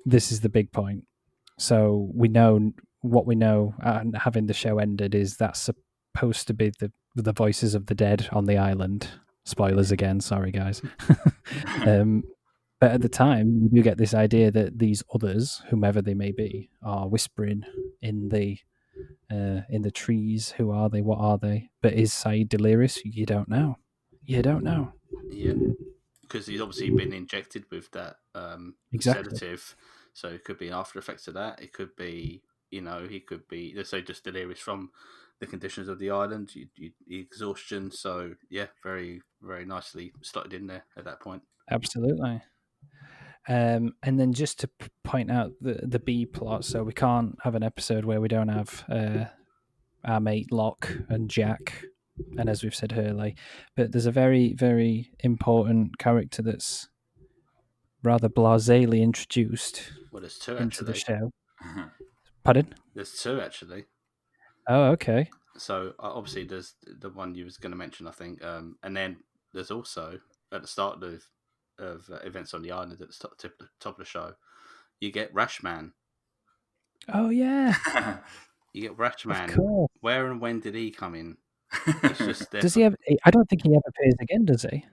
this is the big point. So we know what we know, and having the show ended is that's supposed to be the voices of the dead on the island. Spoilers again, sorry guys. But at the time, you do get this idea that these others, whomever they may be, are whispering in the trees. Who are they? What are they? But is Sayid delirious? You don't know. Yeah, because he's obviously been injected with that sedative, so it could be after effects of that. It could be, he could be, let's say, just delirious from the conditions of the island, exhaustion. So yeah, very, very nicely slotted in there at that point. Absolutely. And then just to point out the B plot, so we can't have an episode where we don't have our mate Locke and Jack, and as we've said earlier, but there's a very, very important character that's rather blasely introduced there's two into actually. The show. Pardon? There's two actually. Oh, okay. So obviously there's the one you was going to mention, I think, and then there's also at the start of events on the island at the top of the show, you get Rashman. Oh yeah, you get Rashman. Of course. Where and when did he come in? He's just there. Does he ever? I don't think he ever appears again, does he?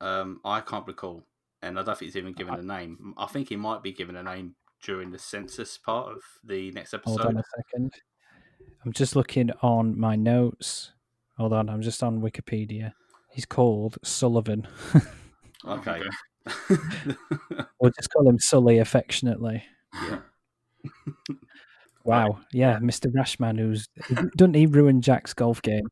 I can't recall, and I don't think he's even given a name. I think he might be given a name during the census part of the next episode. Hold on a second. I'm just looking on my notes. Hold on, I'm just on Wikipedia. He's called Sullivan. Okay. We'll just call him Sully affectionately. Yeah. Wow. Yeah, Mr. Rashman, doesn't he ruin Jack's golf game?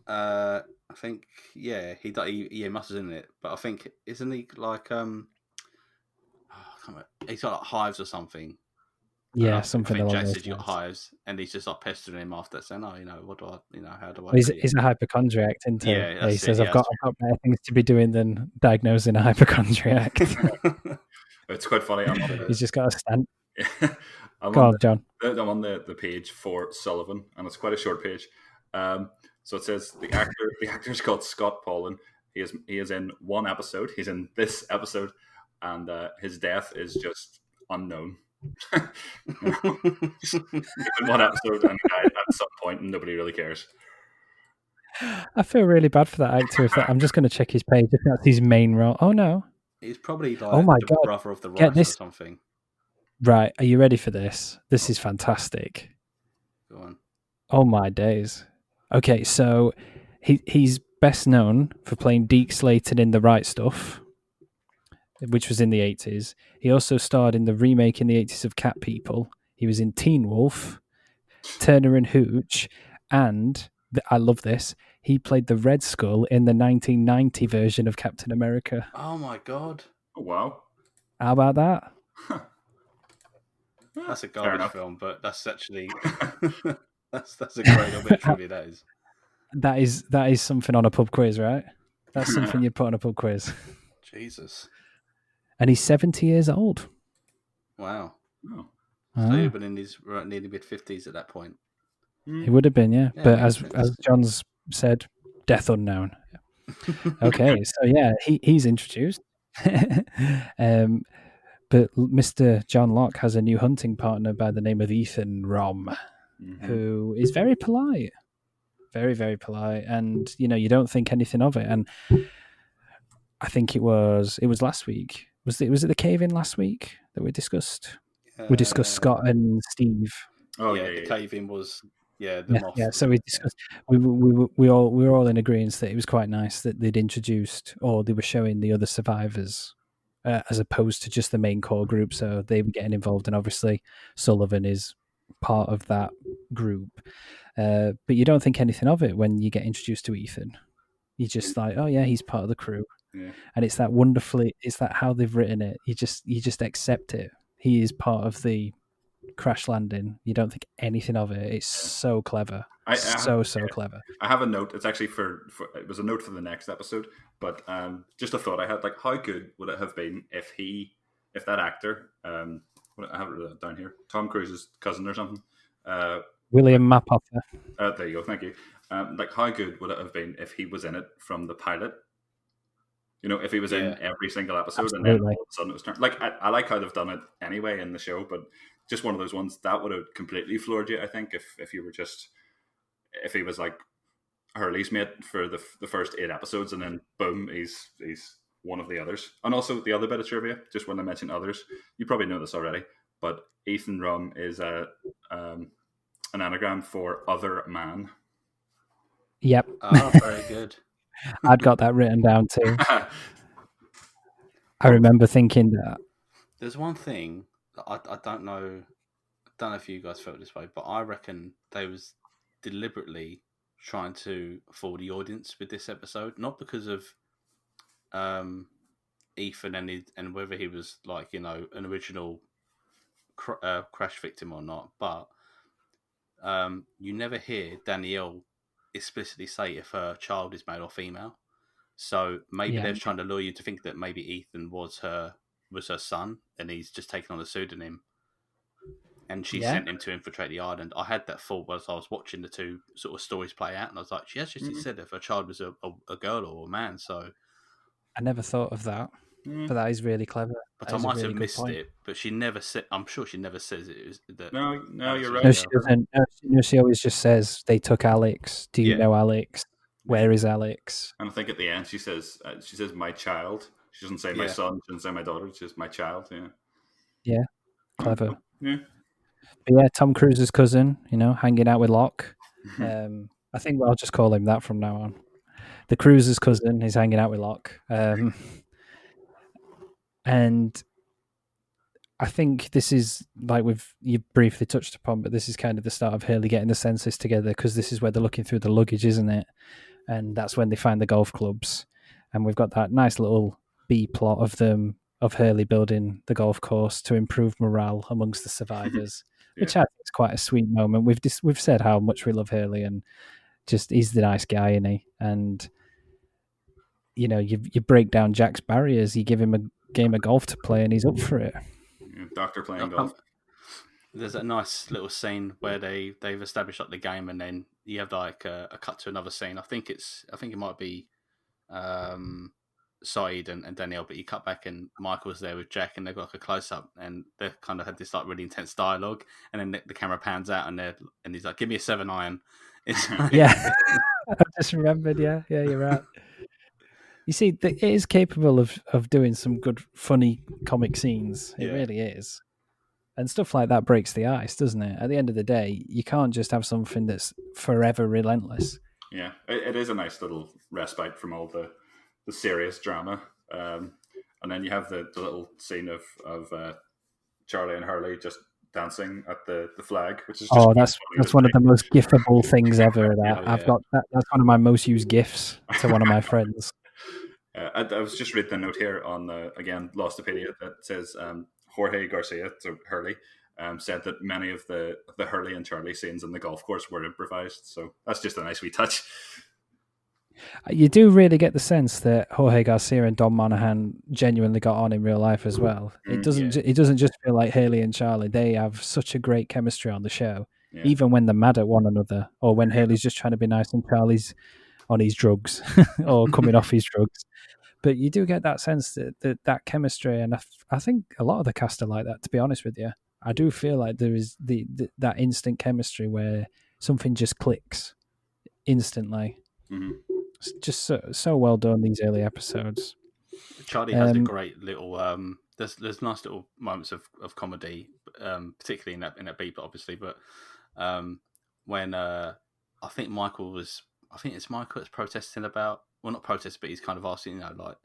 I think he must have done it, but I think isn't he like he's got like hives or something. Yeah, something along those lines. He's got hives, and he's just like pestering him after saying, what do I, how do I? He's a hypochondriac, isn't he? Yeah, he says, I've got better things to be doing than diagnosing a hypochondriac. It's quite funny. He's just got a stand. Go on, John. I'm on the page for Sullivan, and it's quite a short page. So it says the actor's called Scott Paulin. He is in one episode. He's in this episode, and his death is just unknown. He's in one episode and died at some point, and nobody really cares. I feel really bad for that actor. I'm just going to check his page if that's his main role. Oh no, he's probably like the brother of the writer or something. Right, are you ready for this? This is fantastic. Go on. Oh my days. Okay, so he's best known for playing Deke Slayton in The Right Stuff, which was in the 80s. He also starred in the remake in the 80s of Cat People. He was in Teen Wolf, Turner and Hooch, and, I love this, he played the Red Skull in the 1990 version of Captain America. Oh my God. Oh, wow. How about that? Huh. That's a garbage film, but that's actually... that's a great little bit of trivia, that is. That is something on a pub quiz, right? That's something you put on a pub quiz. Jesus. And he's 70 years old. Wow. Oh. So he'd have been in his nearly mid-50s at that point. He would have been, yeah. But as John's said, death unknown. Okay, so yeah, he's introduced. But Mr. John Locke has a new hunting partner by the name of Ethan Rom, who is very polite. Very, very polite. And, you don't think anything of it. And I think it was last week. Was it the cave-in last week that we discussed? We discussed Scott and Steve. Oh yeah, the cave-in was the moth. Yeah, so we discussed. We were all in agreement that it was quite nice that they'd introduced, or they were showing the other survivors, as opposed to just the main core group. So they were getting involved, and obviously Sullivan is part of that group. But you don't think anything of it when you get introduced to Ethan. You're just like, oh yeah, he's part of the crew. Yeah. And it's that how they've written it. You just accept it. He is part of the crash landing. You don't think anything of it. It's so clever. So clever. I have a note. It's actually it was a note for the next episode, but just a thought I had, like, how good would it have been if that actor, I have it down here, Tom Cruise's cousin or something, William Mapother. There you go, thank you. Like, how good would it have been if he was in it from the pilot? If he was in every single episode. Absolutely. And then all of a sudden it was turned. Like, I like how they've done it anyway in the show, but just one of those ones that would have completely floored you, I think, if you were if he was like Hurley's mate for the first 8 episodes, and then boom, he's one of the others. And also the other bit of trivia, just when I mention others, you probably know this already, but Ethan Rum is an anagram for other man. Yep. Oh, very good. I'd got that written down too. I remember thinking that. There's one thing that I don't know if you guys felt this way, but I reckon they was deliberately trying to fool the audience with this episode, not because of Ethan and whether he was like, an original crash victim or not, but you never hear Danielle explicitly say if her child is male or female. So maybe they're trying to lure you to think that maybe Ethan was her son, and he's just taken on a pseudonym, and she sent him to infiltrate the island. I had that thought as I was watching the two sort of stories play out, and I was like, she has just said if her child was a girl or a man. So I never thought of that, but that is really clever. But I might have missed it. But she never said. I'm sure she never says it. That no, you're right. No, she doesn't. No, she always just says they took Alex. Do you know Alex? Where is Alex? And I think at the end she says my child. She doesn't say my son. She doesn't say my daughter. It's just my child. Yeah. Yeah. Clever. Yeah. But yeah, Tom Cruise's cousin. Hanging out with Locke. I think I'll just call him that from now on. The Cruise's cousin is hanging out with Locke. And I think this is like you briefly touched upon, but this is kind of the start of Hurley getting the census together, because this is where they're looking through the luggage, isn't it? And that's when they find the golf clubs. And we've got that nice little B plot of Hurley building the golf course to improve morale amongst the survivors, which I think is quite a sweet moment. We've said how much we love Hurley, and just he's the nice guy, isn't he? And you break down Jack's barriers, you give him a game of golf to play, and he's up for it. Doctor playing golf. There's a nice little scene where they've established up the game, and then you have like a cut to another scene. I think it might be Sayid and Danielle, but you cut back and Michael's there with Jack, and they've got like a close up, and they kind of had this like really intense dialogue, and then the camera pans out, and he's like, "Give me a 7-iron." Yeah, I just remembered. Yeah, you're right. You see, it is capable of doing some good, funny comic scenes. It really is. And stuff like that breaks the ice, doesn't it? At the end of the day, you can't just have something that's forever relentless. Yeah, it is a nice little respite from all the serious drama. And then you have the little scene of Charlie and Hurley just dancing at the flag, which is just that's one of the most gifable things ever. I've got that's one of my most used gifts to one of my friends. I was just reading a note here on again Lostopedia that says Jorge Garcia, so Hurley, said that many of the Hurley and Charlie scenes in the golf course were improvised. So that's just a nice wee touch. You do really get the sense that Jorge Garcia and Don Monahan genuinely got on in real life as well. It doesn't just feel like Hurley and Charlie. They have such a great chemistry on the show, even when they're mad at one another, or when Hurley's just trying to be nice and Charlie's on his drugs or coming off his drugs. but you do get that sense that chemistry, and I think a lot of the cast are like that. To be honest with you, I do feel like there is that instant chemistry where something just clicks instantly. Mm-hmm. It's just so well done, these early episodes. Charlie has a great little. There's nice little moments of comedy, particularly in that beat, obviously. But when I think it's Michael that's protesting about. Well, not protest, but he's kind of asking, like,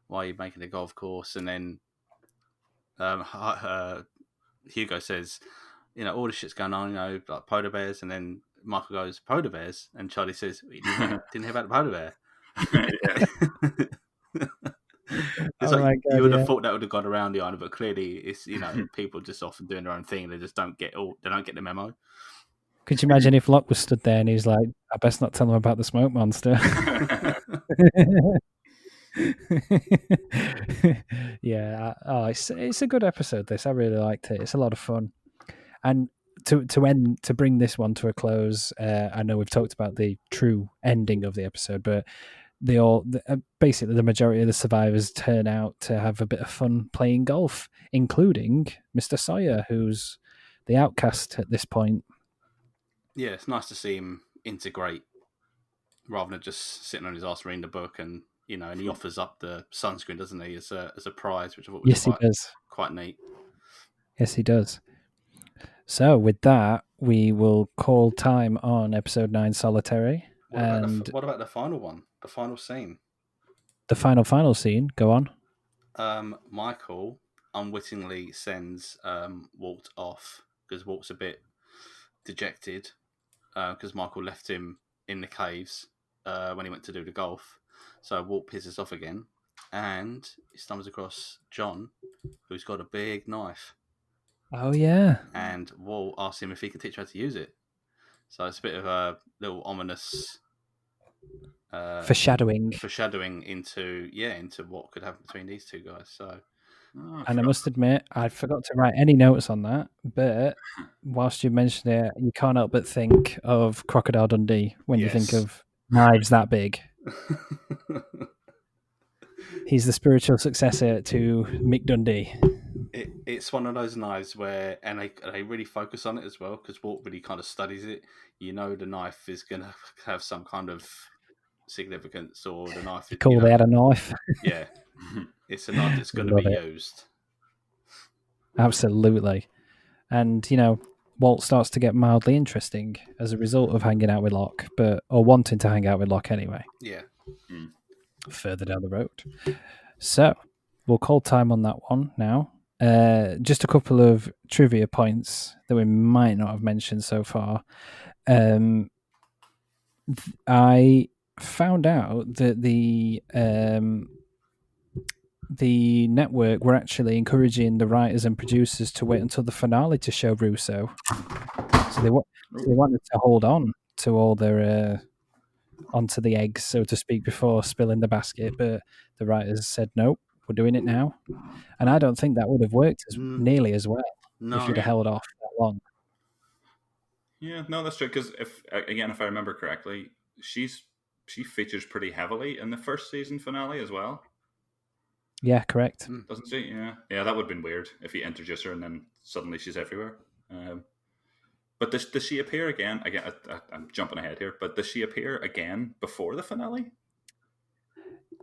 why are you making a golf course? And then Hugo says, all this shit's going on, like polar bears. And then Michael goes, polar bears? And Charlie says, you didn't hear about the polar bear? It's like God, you would have thought that would have gone around the island, but clearly it's, people just often doing their own thing. They just don't get the memo. Could you imagine if Locke was stood there and he's like, I best not tell him about the smoke monster? Yeah. It's a good episode, this. I really liked it. It's a lot of fun. And to bring this one to a close, I know we've talked about the true ending of the episode, but basically the majority of the survivors turn out to have a bit of fun playing golf, including Mr. Sawyer, who's the outcast at this point. Yeah, it's nice to see him integrate rather than just sitting on his ass reading the book, and and he offers up the sunscreen, doesn't he, as a prize, which I thought was quite neat. Yes, he does. So with that, we will call time on episode 9, Solitary. What about the final one? The final scene? The final scene, go on. Michael unwittingly sends Walt off because Walt's a bit dejected because Michael left him in the caves when he went to do the golf. So Walt pisses off again, and he stumbles across John, who's got a big knife. Oh, yeah. And Walt asks him if he can teach her how to use it. So it's a bit of a little ominous foreshadowing into what could happen between these two guys. So, and I must admit, I forgot to write any notes on that. But whilst you mentioned it, you can't help but think of Crocodile Dundee when you think of knives that big. He's the spiritual successor to Mick Dundee. It's one of those knives where, and they really focus on it as well, because Walt really kind of studies it. The knife is going to have some kind of significance, or the knife. They had a knife. Yeah, it's a knife that's going to be used. Absolutely, and Walt starts to get mildly interesting as a result of hanging out with Locke, or wanting to hang out with Locke anyway. Yeah. Further down the road. So we'll call time on that one now. Just a couple of trivia points that we might not have mentioned so far. I found out that the network were actually encouraging the writers and producers to wait until the finale to show Russo. So they wanted to hold on to all their onto the eggs, so to speak, before spilling the basket. But the writers said, nope, we're doing it now. And I don't think that would have worked nearly as well if you'd have held off that long. Yeah, no, that's true. Because if I remember correctly, she features pretty heavily in the first season finale as well. Yeah, correct. Doesn't she? Yeah, that would have been weird if you introduce her and then suddenly she's everywhere. But does she appear again? Again, I'm jumping ahead here, but does she appear again before the finale?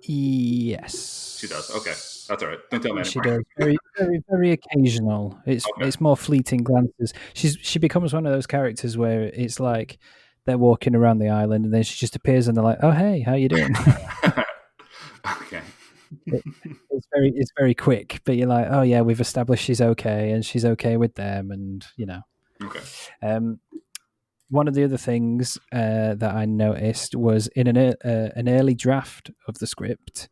Yes. She does. Okay. That's all right. Don't tell me anymore. She does. Very, very, very occasional. It's more fleeting glances. She becomes one of those characters where it's like they're walking around the island and then she just appears and they're like, oh, hey, how you doing? Okay. It's very quick, but you're like, oh yeah, we've established she's okay and she's okay with them, and Okay. One of the other things that I noticed was in an early draft of the script,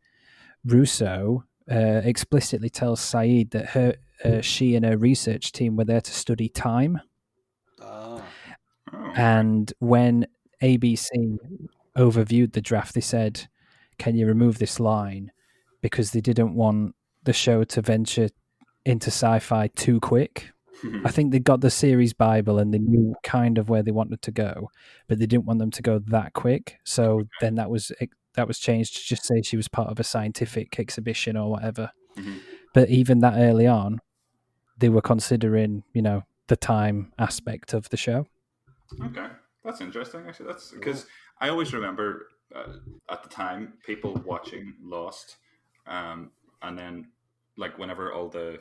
Russo explicitly tells Sayid that she and her research team were there to study time. And when ABC overviewed the draft, they said, can you remove this line? Because they didn't want the show to venture into sci-fi too quick. I think they got the series Bible and they knew kind of where they wanted to go, but they didn't want them to go that quick. So then that was that was changed to just say she was part of a scientific exhibition or whatever. Mm-hmm. But even that early on, they were considering, the time aspect of the show. Okay, that's interesting. Actually, that's because I always remember at the time people watching Lost, and then like whenever all the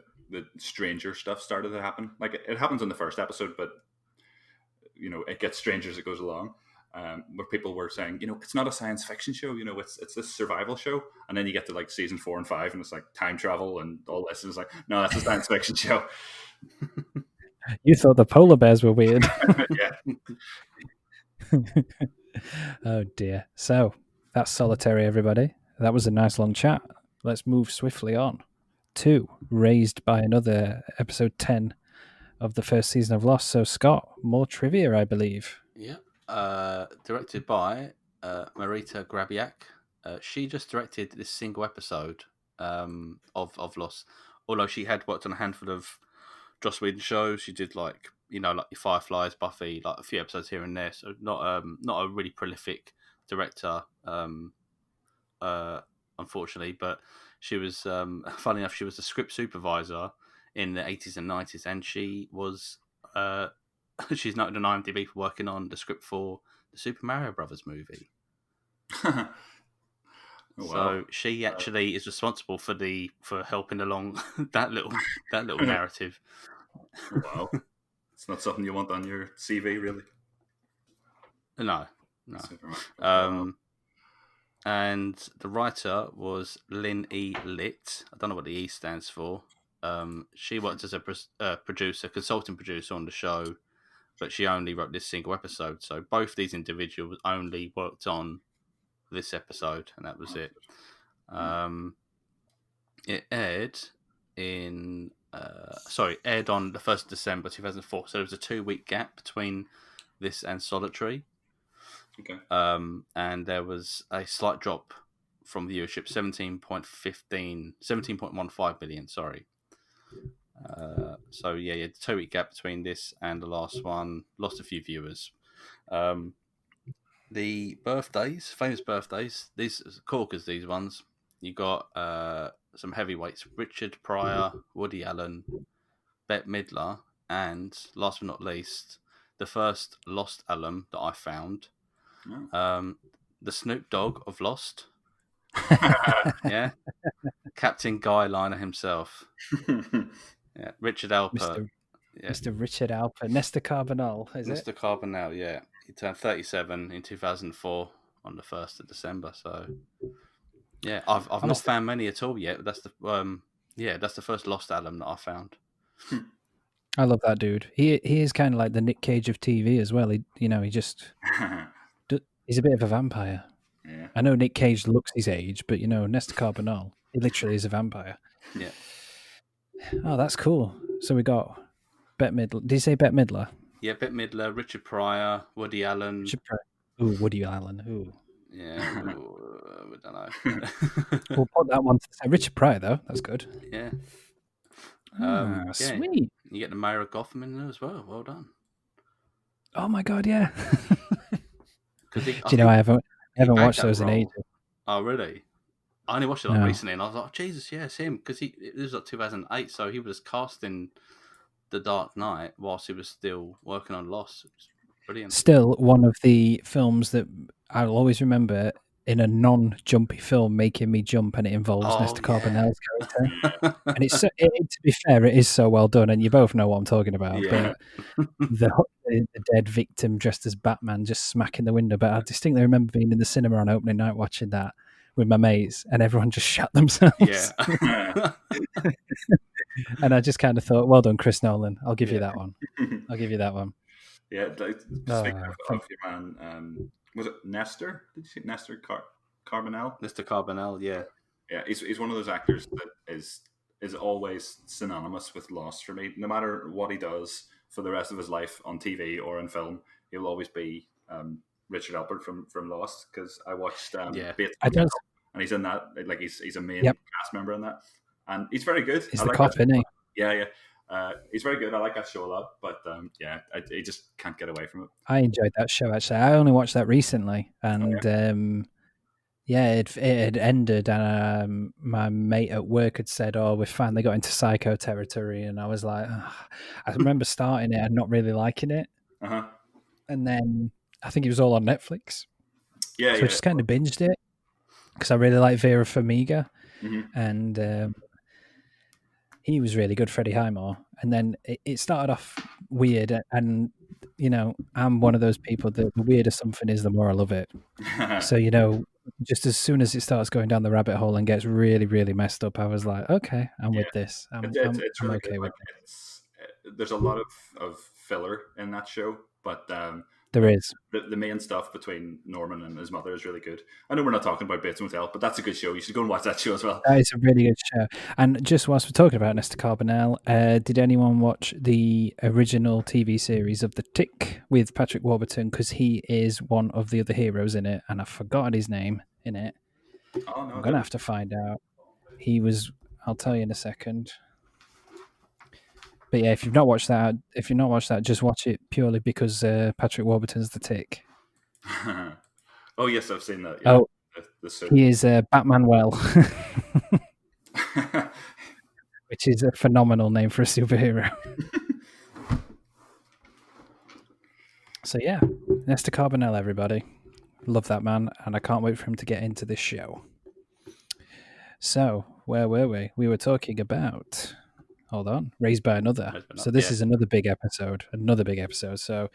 stranger stuff started to happen, like it happens in the first episode, but it gets stranger as it goes along. Where people were saying, it's not a science fiction show, it's this survival show, and then you get to like season 4 and 5, and it's like time travel and all this, and it's like, no, that's a science fiction show. You thought the polar bears were weird. Yeah. Oh dear. So that's Solitary, everybody. That was a nice long chat. Let's move swiftly on to Raised by Another, episode 10 of the first season of Lost. So Scott, more trivia, I believe. Yeah. Directed by Marita Grabiak. She just directed this single episode of Lost. Although she had worked on a handful of Joss Whedon shows, she did like your Fireflies, Buffy, like a few episodes here and there. So not a really prolific director, unfortunately. But she was funny enough. She was a script supervisor in the 80s and 90s, and she was. She's noted on IMDb for working on the script for the Super Mario Brothers movie. Oh, wow. So she actually is responsible for helping along that little narrative. Wow, it's not something you want on your CV, really. No. Wow. And the writer was Lynn E. Litt. I don't know what the E stands for. She worked as a consulting producer on the show, but she only wrote this single episode. So both these individuals only worked on this episode, and that was it. It aired aired on the 1st of December 2004. So there was a 2-week gap between this and Solitary. Okay. And there was a slight drop from viewership, 17.15 million. Sorry. So yeah, 2-week gap between this and the last one. Lost a few viewers. The birthdays, famous birthdays. These are cool because these ones. You got some heavyweights: Richard Pryor, Woody Allen, Bette Midler, and last but not least, the first Lost alum that I found. Oh. The Snoop Dogg of Lost. Yeah. Captain Guy Liner himself. Yeah. Richard Alpert. Mr. Richard Alpert. Nestor Carbonell, is it? Nestor Carbonell, yeah. He turned 37 in 2004 on the 1st of December. So, yeah, I've not found many at all yet. That's the first Lost alum that I found. I love that dude. He is kind of like the Nick Cage of TV as well. He's a bit of a vampire. Yeah. I know Nick Cage looks his age, but Nestor Carbonell, he literally is a vampire. Yeah. Oh, that's cool. So we got Bette Midler. Did you say Bette Midler? Yeah, Bette Midler, Richard Pryor, Woody Allen. Ooh, Woody Allen. Ooh. Yeah, we don't know. We'll put that one to the side. Richard Pryor, though. That's good. Yeah. Sweet. You get the Mayor of Gotham in there as well. Well done. Oh my god, yeah. Do you know I haven't watched those in ages. Oh really? I only watched it recently, and I was like, oh, Jesus, yeah, it's him, because it was like 2008, so he was casting The Dark Knight whilst he was still working on Lost. It was brilliant. Still, one of the films that I'll always remember in a non-jumpy film making me jump, and it involves Nestor Carbonell's character. And it's to be fair, it is so well done, and you both know what I'm talking about. Yeah. But the dead victim dressed as Batman just smacking the window. But I distinctly remember being in the cinema on opening night watching that with my mates, and everyone just shot themselves. Yeah. And I just kind of thought, well done, Chris Nolan. I'll give you that one. Yeah, speaking of your man, was it Nestor? Did you say Nestor Carbonell? Nestor Carbonell, yeah. Yeah, he's one of those actors that is always synonymous with Lost for me. No matter what he does for the rest of his life on TV or in film, he'll always be Richard Alpert from Lost, because I watched Bates Motel, and he's in that. Like he's a main cast member in that, and he's very good. He's the cop, isn't he? Yeah. He's very good. I like that show a lot, but I just can't get away from it. I enjoyed that show, actually. I only watched that recently, and Yeah, it had ended, and my mate at work had said, "Oh, we finally got into Psycho territory," and I was like, "Ugh." I remember starting it and not really liking it, Uh-huh. and then I think it was all on Netflix, Yeah, so I yeah. just kind of binged it because I really like Vera Farmiga, Mhm. and he was really good, Freddie Highmore. And then it started off weird, and I'm one of those people that the weirder something is, the more I love it. So just as soon as it starts going down the rabbit hole and gets really, really messed up, I was like, okay, I'm with this. It's I'm really okay good. with Like, it. there's a lot of filler in that show, but There is. the main stuff between Norman and his mother is really good. I know we're not talking about Bates Motel, but that's a good show. You should go and watch that show as well. That is a really good show. And just whilst we're talking about Nesta Carbonell, did anyone watch the original TV series of The Tick with Patrick Warburton? Because he is one of the other heroes in it, and I've forgotten his name in it. Oh no, I'm going to have to find out. I'll tell you in a second. But yeah, if you've not watched that, just watch it purely because Patrick Warburton's The Tick. Oh yes, I've seen that. Yeah. Oh, he is Batman Well, which is a phenomenal name for a superhero. So yeah, Nesta Carbonell, everybody. Love that man, and I can't wait for him to get into this show. So, where were we? We were talking about... Hold on. Raised by Another. So this is another big episode. So,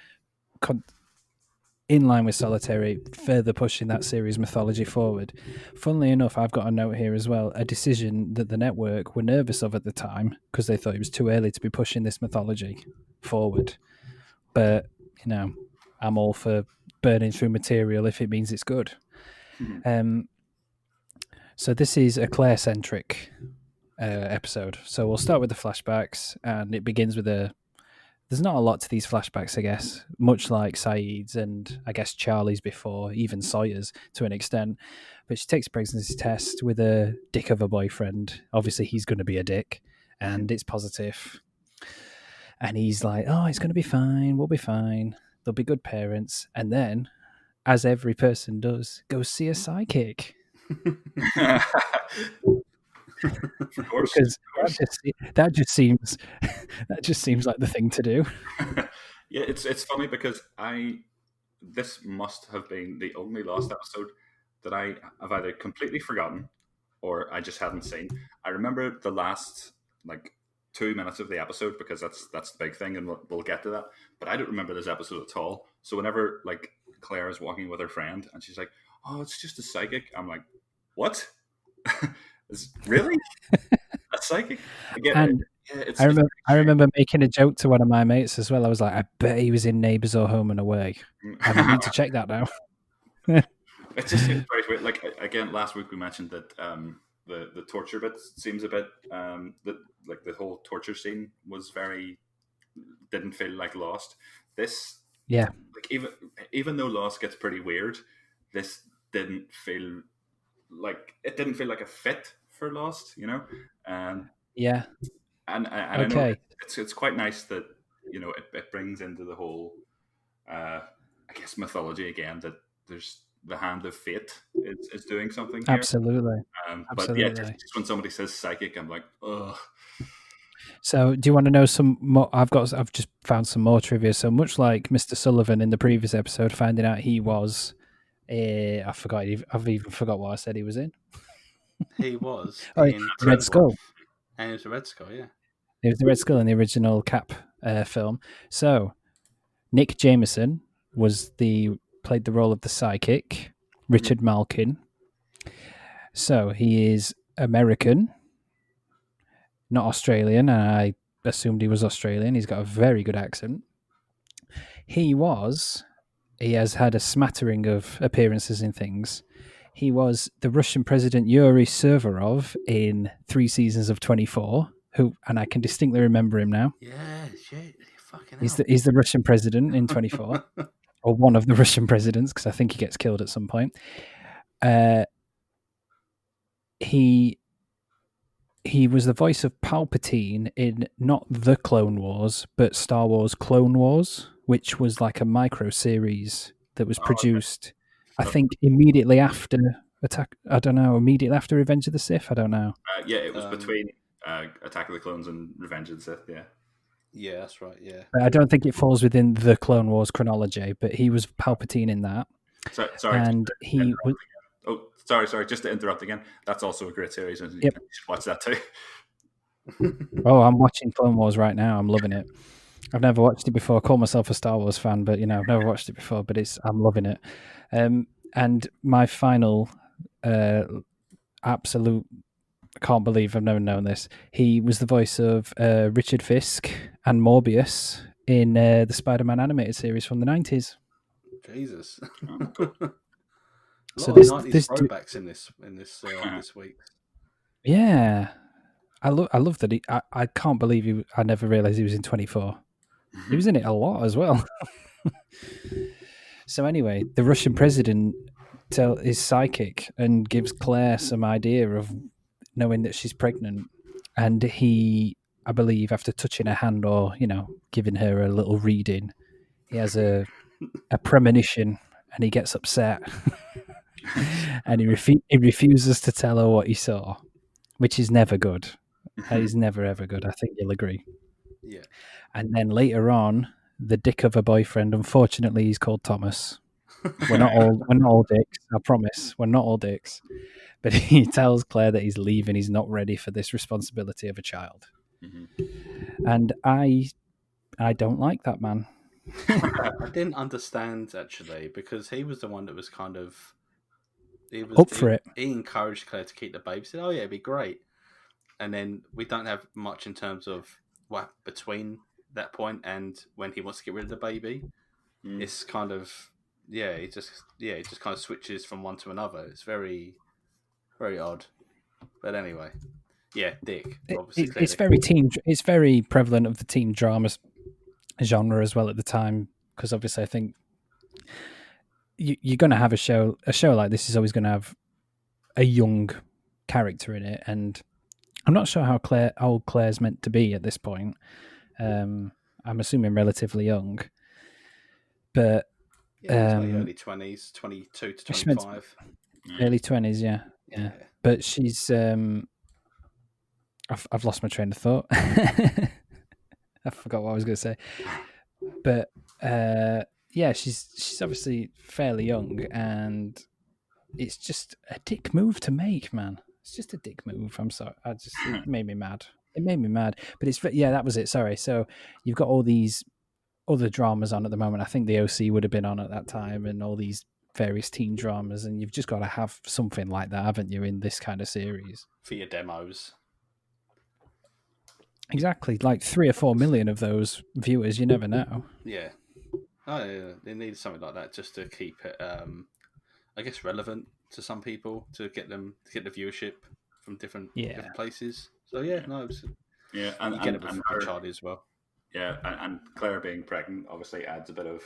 in line with Solitary, further pushing that series mythology forward. Funnily enough, I've got a note here as well, a decision that the network were nervous of at the time because they thought it was too early to be pushing this mythology forward. But, I'm all for burning through material if it means it's good. So this is a Claire-centric episode. So we'll start with the flashbacks, and it begins with there's not a lot to these flashbacks, I guess, much like Sayid's and I guess Charlie's before, even Sawyer's to an extent. But she takes a pregnancy test with a dick of a boyfriend. Obviously, he's going to be a dick, and it's positive. And he's like, oh, it's going to be fine. We'll be fine. They'll be good parents. And then, as every person does, go see a psychic. Of course, because that just seems like the thing to do. Yeah, it's funny because this must have been the only Lost episode that I have either completely forgotten or I just hadn't seen. I remember the last 2 minutes of the episode because that's the big thing, and we'll get to that. But I don't remember this episode at all. So whenever Claire is walking with her friend and she's like, "Oh, it's just a psychic," I'm like, "What? Really? A psychic?" Again, and I remember making a joke to one of my mates as well. I was like, "I bet he was in Neighbours or Home and Away." I need to check that now. It just seems very weird. Again, last week we mentioned that the torture bit seems a bit the whole torture scene was didn't feel like Lost. This, yeah, even though Lost gets pretty weird, this didn't feel like a fit for Lost, yeah. And I know it's quite nice that it brings into the whole I guess mythology again that there's the hand of fate is doing something here. Absolutely. But yeah, just when somebody says psychic, I'm like, ugh. So, do you want to know some more? I've just found some more trivia. So much like Mr. Sullivan in the previous episode, finding out he was, I've even forgot what I said he was in. He was in Red Skull. And it was a Red Skull, yeah. It was the Red Skull in the original Cap film. So, Nick Jameson played the role of the psychic, Richard Malkin. So he is American, not Australian. I assumed he was Australian. He's got a very good accent. He has had a smattering of appearances in things. He was the Russian President Yuri Serverov in 3 seasons of 24, and I can distinctly remember him now. Yeah, shit, fucking hell. He's the Russian president in 24. Or one of the Russian presidents, because I think he gets killed at some point. He was the voice of Palpatine in not the Clone Wars, but Star Wars Clone Wars, which was like a micro series that was produced, I think, immediately after Attack. I don't know. Immediately after Revenge of the Sith. I don't know. Yeah, it was between Attack of the Clones and Revenge of the Sith. Yeah. Yeah, that's right. Yeah. But I don't think it falls within the Clone Wars chronology. But he was Palpatine in that. Sorry. And he was. Oh, sorry. Just to interrupt again. That's also a great series, and Yep. you should watch that too. Oh, I'm watching Clone Wars right now. I'm loving it. I've never watched it before. I call myself a Star Wars fan, but I've never watched it before. But I'm loving it. And my final absolute, I can't believe I've never known this. He was the voice of Richard Fisk and Morbius in the Spider-Man animated series from the 90s. Jesus. So this 90s throwbacks in this week. Yeah. I love that I can't believe I never realised he was in 24. He was in it a lot as well. So anyway, the Russian president is psychic and gives Claire some idea of knowing that she's pregnant. And he, I believe, after touching her hand or, giving her a little reading, he has a premonition and he gets upset. And he refuses to tell her what he saw, which is never good. He's never, ever good. I think you'll agree. Yeah. And then later on, the dick of a boyfriend, unfortunately, he's called Thomas. We're not all dicks, I promise. We're not all dicks. But he tells Claire that he's leaving. He's not ready for this responsibility of a child. Mm-hmm. And I don't like that man. I didn't understand, actually, because he was the one that was kind of... up for it. He encouraged Claire to keep the baby. He said, oh, yeah, it'd be great. And then we don't have much in terms of what between that point and when he wants to get rid of the baby. It's kind of... it just kind of switches from one to another. It's very, very odd. But anyway, yeah, Dick. Obviously, it's very teen. It's very prevalent of the teen drama genre as well at the time, because obviously I think you're going to have a show like this is always going to have a young character in it, and I'm not sure how old Claire's meant to be at this point. I'm assuming relatively young, but. Like early 20s, 22 to 25. Early 20s, yeah. But she's... I've lost my train of thought. I forgot what I was going to say. But, she's obviously fairly young, and it's just a dick move to make, man. It's just a dick move. I'm sorry. It made me mad. But that was it. Sorry. So you've got all these other dramas on at the moment. I think the OC would have been on at that time, and all these various teen dramas, and you've just got to have something like that, haven't you, in this kind of series for your demos? Exactly, like 3 or 4 million of those viewers. You never know. Yeah, they need something like that just to keep it, I guess, relevant to some people, to get the viewership from different places. So and you get it with Charlie as well. Yeah, and Claire being pregnant obviously adds a bit of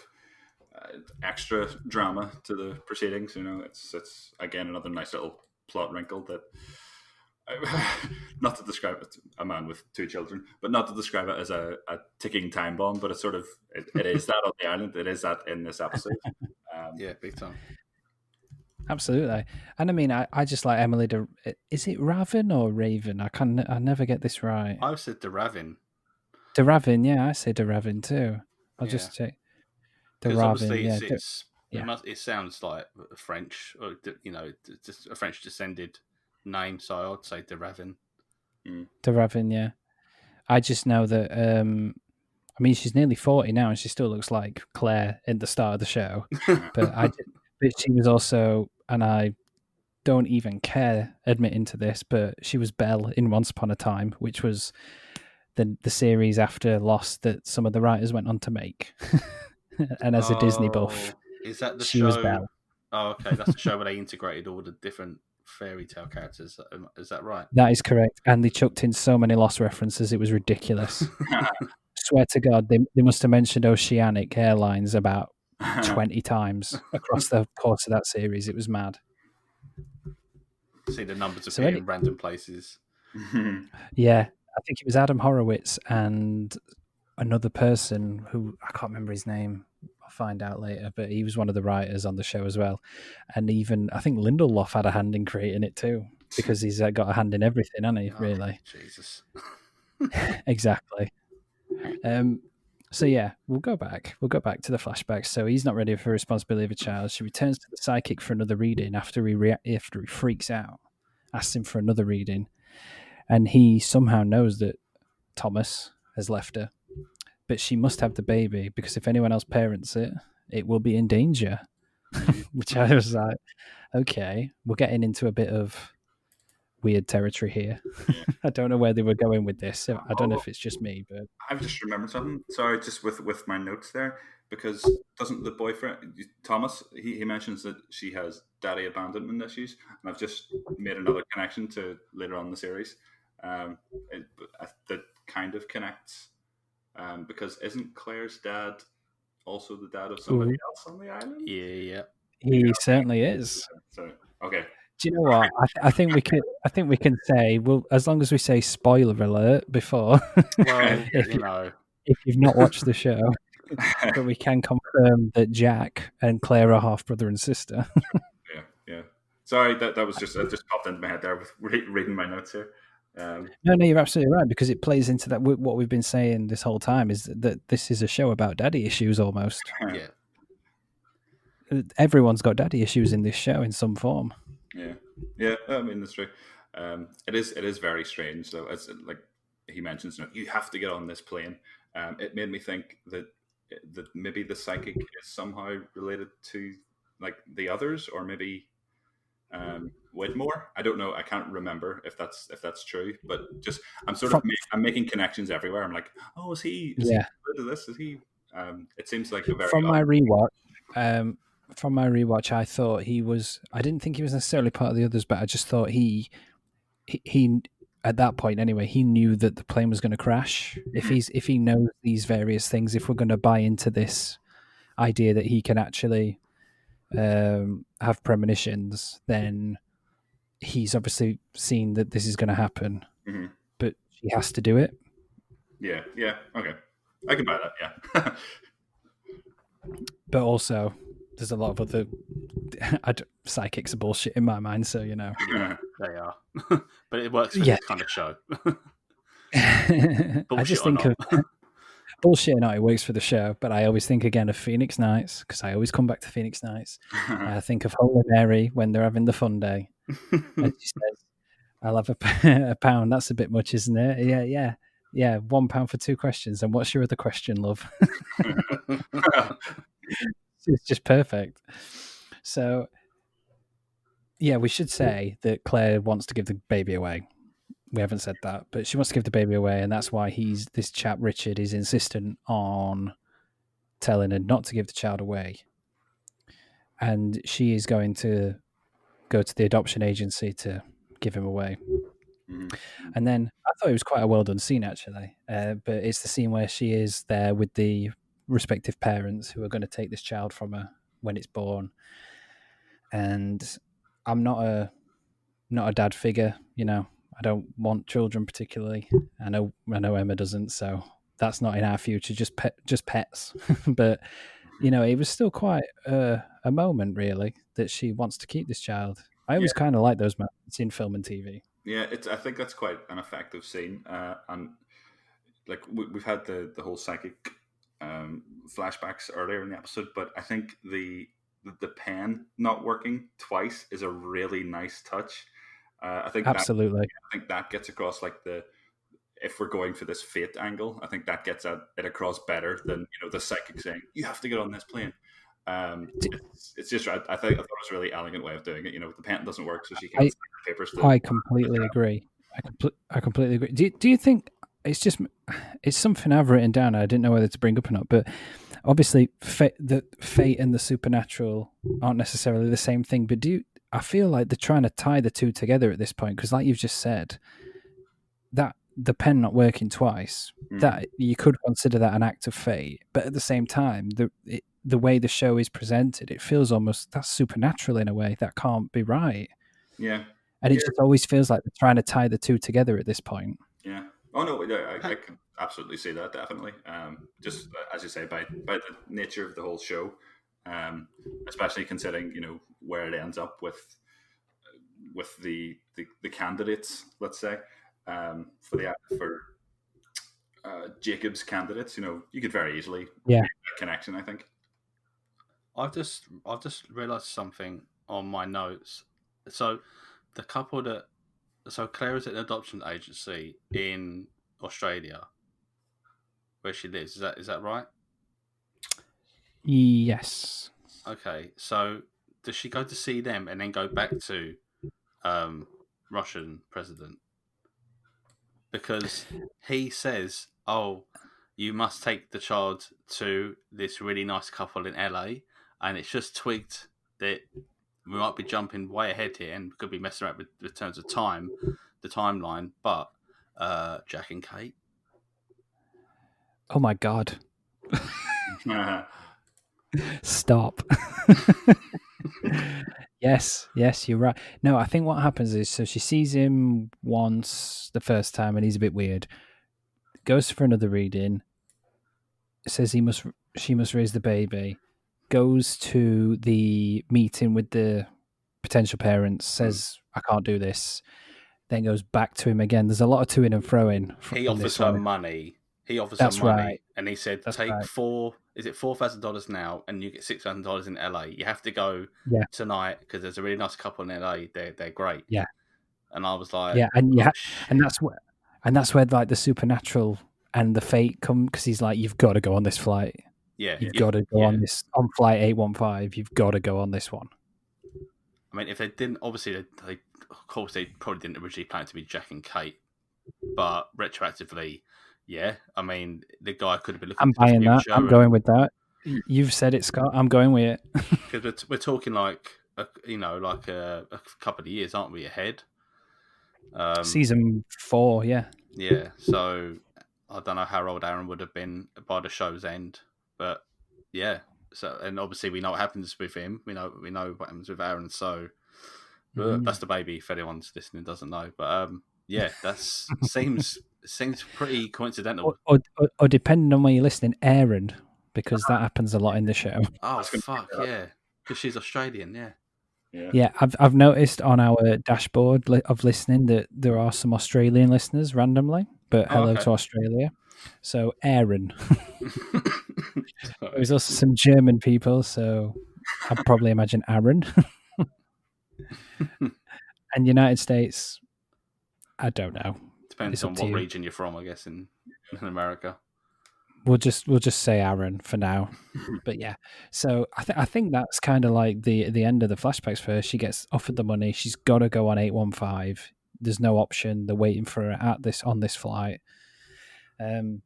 extra drama to the proceedings. It's again another nice little plot wrinkle that, not to describe it, a man with 2 children, but not to describe it as a ticking time bomb, but it's sort of it is that on the island. It is that in this episode. Big time. Absolutely. And I mean, I just like Emily. Is it Raven or Raven? I never get this right. I said DeRavin. DeRavin, yeah, I say DeRavin too. I'll just check. DeRavin, yeah. It sounds like French, or just a French descended name, so I'd say DeRavin. DeRavin, yeah. I just know that. I mean, she's nearly 40 now, and she still looks like Claire in the start of the show. But she was also, and I don't even care admitting to this, but she was Belle in Once Upon a Time, which was the series after Lost that some of the writers went on to make. And as a Disney buff, is that the she show? Was Belle. Oh, okay, that's the show where they integrated all the different fairy tale characters. Is that right? That is correct. And they chucked in so many Lost references, it was ridiculous. Swear to God, they must have mentioned Oceanic Airlines about 20 times across the course of that series. It was mad. See the numbers appear in random places. Yeah, I think it was Adam Horowitz and another person who I can't remember his name. I'll find out later. But he was one of the writers on the show as well, and even I think Lindelof had a hand in creating it too, because he's got a hand in everything, hasn't he? Really, Jesus. exactly. So yeah, we'll go back to the flashbacks. So he's not ready for responsibility of a child. She returns to the psychic for another reading after he freaks out, asks him for another reading, and he somehow knows that Thomas has left her, but she must have the baby because if anyone else parents it, it will be in danger. Which I was like, okay, we're getting into a bit of weird territory here. I don't know where they were going with this. I don't know if it's just me, but I've just remembered something. Sorry, just with my notes there, because doesn't the boyfriend Thomas he mentions that she has daddy abandonment issues, and I've just made another connection to later on in the series. That kind of connects, because isn't Claire's dad also the dad of somebody else on the island? Yeah. He certainly is. So okay. Do you know what? I think we can say, well, as long as we say spoiler alert before, Well, if you've not watched the show, but we can confirm that Jack and Claire are half brother and sister. Yeah. Sorry, that was just popped into my head there with reading my notes here. No, you're absolutely right, because it plays into that. What we've been saying this whole time is that this is a show about daddy issues almost. Yeah. Everyone's got daddy issues in this show in some form. Yeah. I mean, that's true. It is very strange though. It's like he mentions, you have to get on this plane. It made me think that maybe the psychic is somehow related to like the others, or maybe Widmore. I don't know. I can't remember if that's true. But just I'm making connections everywhere. I'm like, oh, is he related to this? Is he? It seems like a very from my rewatch, I thought he was. I didn't think he was necessarily part of the others, but I just thought he at that point anyway, he knew that the plane was going to crash. If he knows these various things, if we're going to buy into this idea that he can actually have premonitions, then he's obviously seen that this is going to happen. Mm-hmm. But he has to do it. Yeah. Okay, I can buy that. Yeah. But also, there's a lot of other psychics are bullshit in my mind, so you know. Yeah, they are. But it works for this kind of show. I just think of bullshit or not, it works for the show, but I always think again of Phoenix Nights, because I always come back to Phoenix Nights. I think of Holy Mary when they're having the fun day. And she says, I'll have a pound. That's a bit much, isn't it? Yeah. £1 for 2 questions. And what's your other question, love? It's just perfect. So, yeah, we should say that Claire wants to give the baby away. We haven't said that, but she wants to give the baby away, and that's why this chap Richard is insistent on telling her not to give the child away. And she is going to go to the adoption agency to give him away. Mm-hmm. And then I thought it was quite a well done scene, actually. But it's the scene where she is there with the respective parents who are going to take this child from her when it's born. And I'm not a dad figure, you know. I don't want children particularly. I know Emma doesn't, so that's not in our future. Just pets. But you know, it was still quite a moment, really, that she wants to keep this child. I always kind of like those moments in film and TV. Yeah, I think that's quite an effective scene, and like we've had the whole psychic flashbacks earlier in the episode, but I think the pen not working twice is a really nice touch. I think absolutely. I think that gets across like if we're going for this fate angle, I think that gets it across better than the psychic saying you have to get on this plane. It's just I thought it was a really elegant way of doing it. The pen doesn't work, so she can't sign the papers. I completely agree. I completely agree. Do you think it's something I've written down? I didn't know whether to bring up or not, but obviously the fate and the supernatural aren't necessarily the same thing. But I feel like they're trying to tie the two together at this point, because like you've just said, that the pen not working twice, that you could consider that an act of fate, but at the same time, the way the show is presented, it feels almost that's supernatural in a way. That can't be right. Yeah. And it just always feels like they're trying to tie the two together at this point. Yeah. Oh no, yeah, I could absolutely see that, definitely. Just as you say, by the nature of the whole show, especially considering where it ends up with the candidates, let's say, for Jacob's candidates, you could very easily Yeah. make that connection, I think. I've just realised something on my notes. So the couple that Claire is at an adoption agency in Australia, where she lives. Is that right? Yes. Okay, so does she go to see them and then go back to Russian president? Because he says, "Oh, you must take the child to this really nice couple in LA," and it's just twigged that we might be jumping way ahead here and could be messing around with terms of the timeline. But Jack and Kate. Oh my God. Stop. Yes, you're right. No, I think what happens is, so she sees him once the first time and he's a bit weird. Goes for another reading. Says she must raise the baby. Goes to the meeting with the potential parents. Says, I can't do this. Then goes back to him again. There's a lot of to-ing and fro-in. He offers her money. That's right. And he said, That's "Take right. $4,000 now, and you get $6,000 in LA. You have to go tonight because there's a really nice couple in LA. They're great." Yeah. And I was like, and that's where like the supernatural and the fate come, because he's like, you've got to go on this flight. Yeah, you've got to go on flight 815. You've got to go on this one. I mean, if they didn't, obviously they of course they probably didn't originally plan it to be Jack and Kate, but retroactively, yeah. I mean, the guy could have been looking. I'm buying that. I'm going with that. You've said it, Scott. I'm going with it. Because we're talking like a couple of years, aren't we, ahead? Season 4, yeah. Yeah. So I don't know how old Aaron would have been by the show's end, but yeah. So, and obviously we know what happens with him. We know what happens with Aaron. So that's the baby. If anyone's listening doesn't know, but yeah, that's seems pretty coincidental. Or depending on where you're listening, Aaron, because that happens a lot in the show. Oh fuck yeah, because she's Australian. Yeah. I've noticed on our dashboard of listening that there are some Australian listeners randomly, but hello to Australia. So Aaron. There's also some German people, so I'd probably imagine Aaron. And United States, I don't know. Depends on what region you're from, I guess, in America. We'll just say Aaron for now. But yeah, so I think that's kind of like the end of the flashbacks for her. She gets offered the money. She's got to go on 815. There's no option. They're waiting for her on this flight. And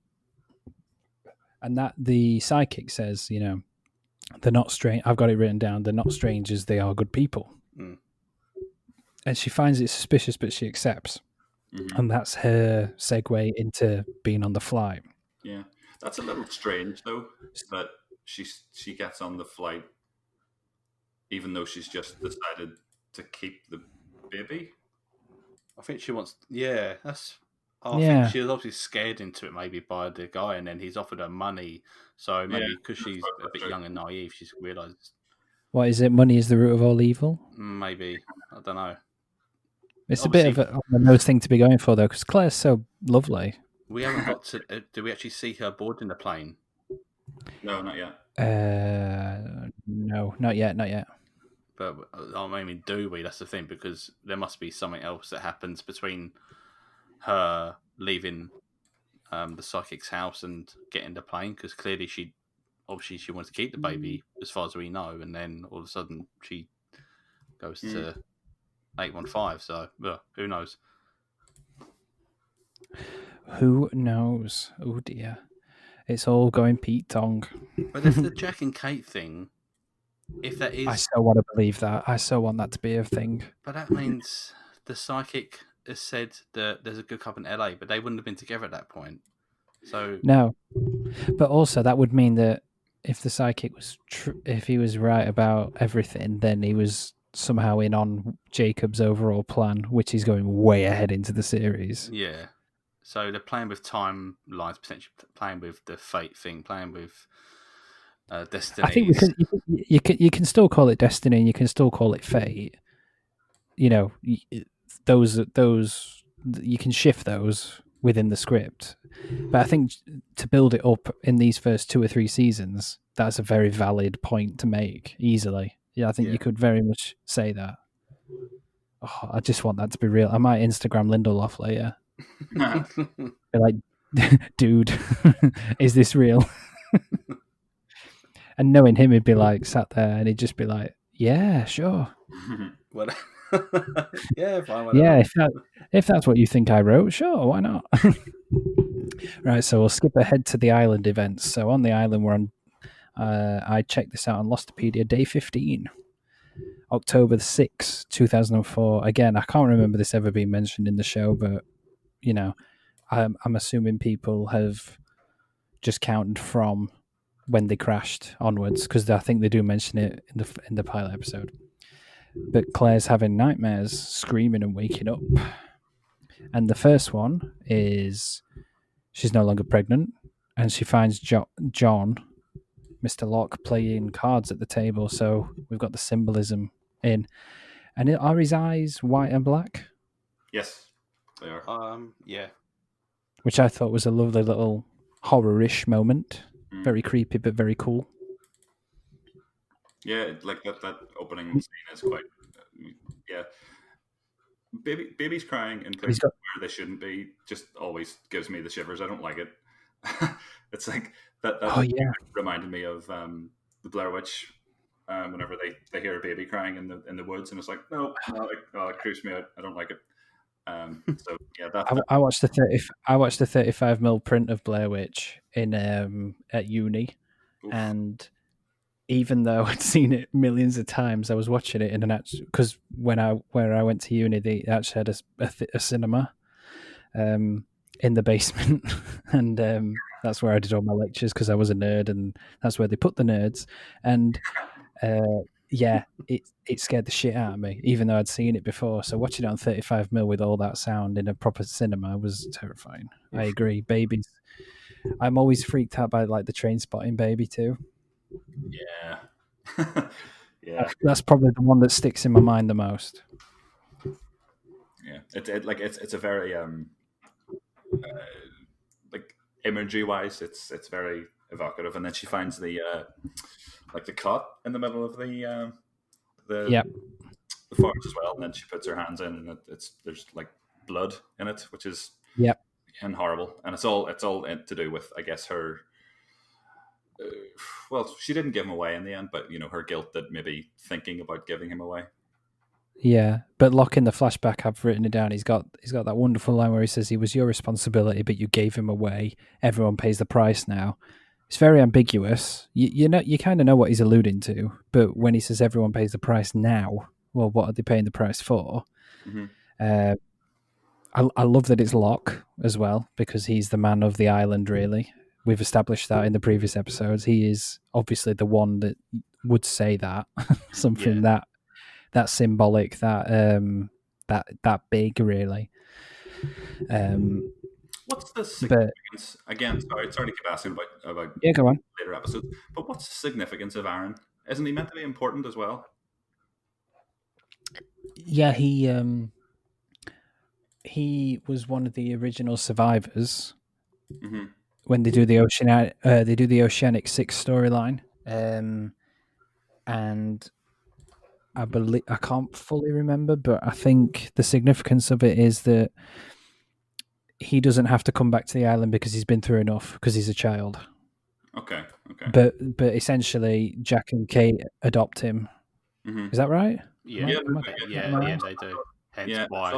that the psychic says, they're not strange. I've got it written down. They're not strangers. They are good people. Mm. And she finds it suspicious, but she accepts. Mm-hmm. And that's her segue into being on the flight. Yeah. That's a little strange, though, that she gets on the flight even though she's just decided to keep the baby. I think she wants... Yeah, that's... I think she was obviously scared into it maybe by the guy, and then he's offered her money. So maybe because she's a bit young and naive, she's realised... What is it? Money is the root of all evil? Maybe. I don't know. It's obviously a bit of a nose thing to be going for, though, because Claire's so lovely. We haven't got to... do we actually see her boarding the plane? No, not yet. No, not yet. But I mean, do we? That's the thing, because there must be something else that happens between her leaving the psychic's house and getting the plane, because clearly she wants to keep the baby, as far as we know, and then all of a sudden she goes to 815. So who knows? Who knows? Oh dear, it's all going Pete Tong. But if the Jack and Kate thing, if that is, I so want to believe that. I so want that to be a thing. But that means the psychic has said that there's a good couple in LA, but they wouldn't have been together at that point. So no, but also that would mean that if the psychic was if he was right about everything, then he was somehow in on Jacob's overall plan, which is going way ahead into the series. Yeah. So they're playing with timelines, potentially playing with the fate thing, playing with destiny. I think you can still call it destiny, and you can still call it fate. You know, those you can shift those within the script. But I think to build it up in these first 2 or 3 seasons, that's a very valid point to make easily. Yeah, I think you could very much say that. Oh, I just want that to be real. I might Instagram Lindelof later. Be like, dude, is this real? And knowing him, he'd be like sat there and he'd just be like, yeah, sure. What? Yeah, fine. Yeah, if that's what you think I wrote, sure, why not? Right, so we'll skip ahead to the island events. So on the island, we're on. I checked this out on Lostopedia, day 15, October 6, 2004. Again, I can't remember this ever being mentioned in the show, but you know, I'm assuming people have just counted from when they crashed onwards, because I think they do mention it in the pilot episode. But Claire's having nightmares, screaming and waking up. And the first one is she's no longer pregnant, and she finds John, Mr. Locke, playing cards at the table. So we've got the symbolism in. And are his eyes white and black? Yes, they are. Yeah. Which I thought was a lovely little horror-ish moment. Very creepy, but very cool. Yeah, like that opening scene is quite. Yeah, babies crying in places where they shouldn't be just always gives me the shivers. I don't like it. It's like that. Reminded me of the Blair Witch. Whenever they hear a baby crying in the woods, and it's like, no, it creeps me out. I don't like it. So yeah, I watched the 35mm print of Blair Witch in at uni. Oof. And even though I'd seen it millions of times, I was watching it in an actual, because where I went to uni, they actually had a cinema in the basement, and that's where I did all my lectures because I was a nerd, and that's where they put the nerds. And yeah, it scared the shit out of me, even though I'd seen it before. So watching it on 35mm with all that sound in a proper cinema was terrifying. I agree. Babies, I'm always freaked out by like the Train Spotting baby too. Yeah. Yeah. That's probably the one that sticks in my mind the most. Yeah, it's a very like imagery wise, it's very evocative. And then she finds the like the cut in the middle of the forest as well, and then she puts her hands in, and there's like blood in it, which is and horrible. And it's all to do with, I guess, her. Well, she didn't give him away in the end, but you know, her guilt that maybe thinking about giving him away. Yeah, but Locke in the flashback, I've written it down. He's got that wonderful line where he says, "He was your responsibility, but you gave him away. Everyone pays the price now." It's very ambiguous. You know, you kind of know what he's alluding to, but when he says everyone pays the price now, well, what are they paying the price for? Mm-hmm. I love that it's Locke as well, because he's the man of the island, really. We've established that in the previous episodes. He is obviously the one that would say that something that symbolic, that big, really. What's the significance? Again, sorry to keep asking about go on. Later episodes, but what's the significance of Aaron? Isn't he meant to be important as well? Yeah, he was one of the original survivors. Mm-hmm. When they do the Oceanic 6 storyline, and I believe, I can't fully remember, but I think the significance of it is that he doesn't have to come back to the island because he's been through enough, because he's a child. Okay. But essentially, Jack and Kate adopt him. Mm-hmm. Is that right? Yeah, they do. Hence why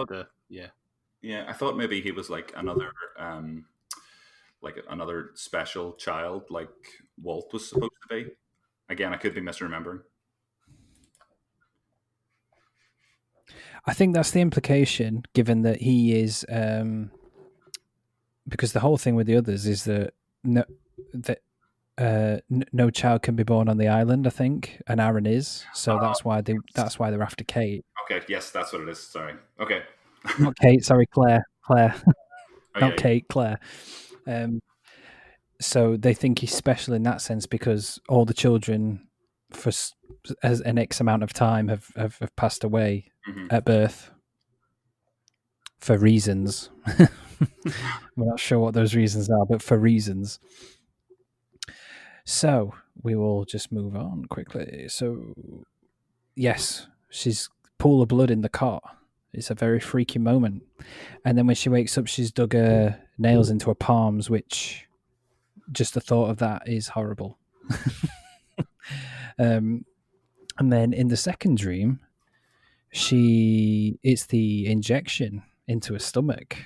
I thought maybe he was like another special child, like Walt was supposed to be. Again, I could be misremembering. I think that's the implication, given that he is, because the whole thing with the others is that no child can be born on the island, I think, and Aaron is, so that's why they're after Kate. Okay, yes, that's what it is. Sorry. Okay. Not Kate, sorry, Claire. I not Kate, Claire. So they think he's special in that sense because all the children for as an X amount of time have passed away at birth for reasons. We're not sure what those reasons are, but for reasons. So we will just move on quickly. So yes, she's pool of blood in the cot. It's a very freaky moment. And then when she wakes up, she's dug her nails into her palms, which just the thought of that is horrible. And then in the second dream, it's the injection into her stomach,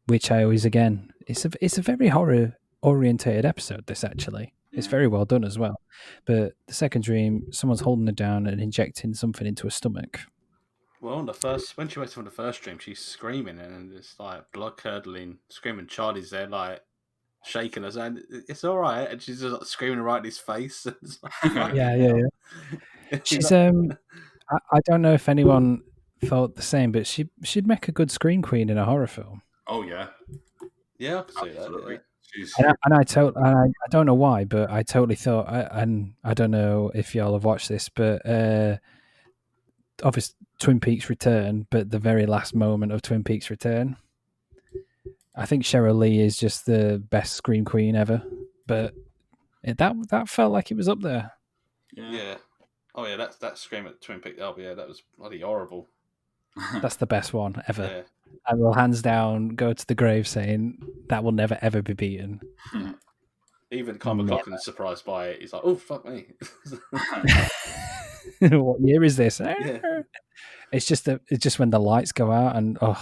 which I always, again, it's a very horror orientated episode. This actually, it's very well done as well. But the second dream, someone's holding her down and injecting something into her stomach. Well, when she wakes up on the first dream, she's screaming and it's like blood curdling, screaming. Charlie's there, like shaking her, saying, "It's all right," and she's just like, screaming right in his face. Like, yeah. She's I don't know if anyone thought the same, but she'd make a good scream queen in a horror film. Oh yeah, I can see that. Yeah. I don't know why, but I totally thought, and I don't know if y'all have watched this, but obviously Twin Peaks Return, but the very last moment of Twin Peaks Return, I think Cheryl Lee is just the best scream queen ever. But that felt like it was up there. Yeah. Oh yeah, that scream at Twin Peaks. Oh yeah, that was bloody horrible. That's the best one ever. Yeah. I will hands down go to the grave saying that will never ever be beaten. Even Kyle MacLachlan's surprised by it. He's like, "Oh fuck me!" What year is this? Yeah. It's just when the lights go out and it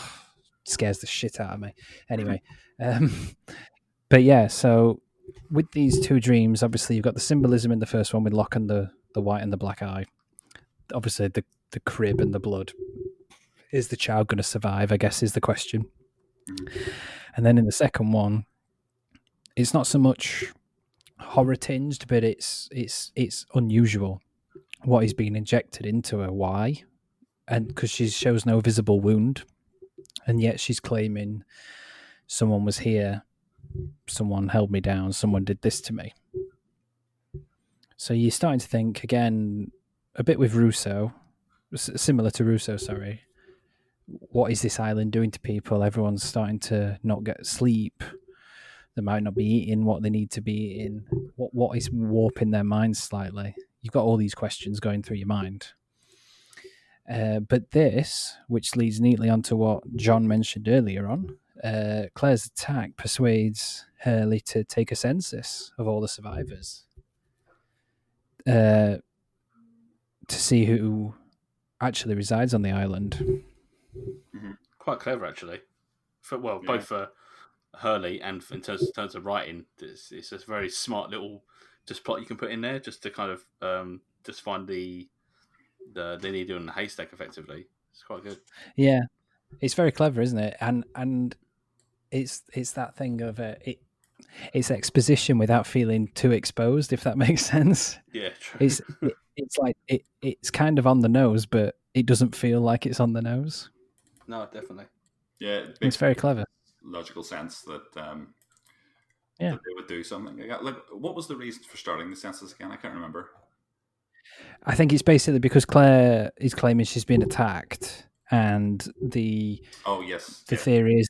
scares the shit out of me. Anyway, but yeah. So with these two dreams, obviously you've got the symbolism in the first one with Locke and the white and the black eye. Obviously the crib and the blood. Is the child going to survive, I guess, is the question. And then in the second one, it's not so much horror tinged, but it's unusual what is being injected into her. Why? And because she shows no visible wound, and yet she's claiming someone was here, someone held me down, someone did this to me. So you're starting to think, again, a bit with Russo, similar to Russo, sorry. What is this island doing to people? Everyone's starting to not get sleep. They might not be eating what they need to be eating. What is warping their minds slightly? You've got all these questions going through your mind. But this, which leads neatly onto what John mentioned earlier on, Claire's attack persuades Hurley to take a census of all the survivors to see who actually resides on the island. Quite clever, actually. Both for Hurley and in terms of writing, it's a very smart little just plot you can put in there, just to kind of just find the needle in the haystack effectively. It's quite good. Yeah, it's very clever, isn't it? And it's that thing of it's exposition without feeling too exposed, if that makes sense. Yeah, true. It's like it's kind of on the nose, but it doesn't feel like it's on the nose. No, definitely. Yeah, it's very clever. Logical sense that that they would do something like that. Like, what was the reason for starting the census again? I can't remember. I think it's basically because Claire is claiming she's been attacked, and the theory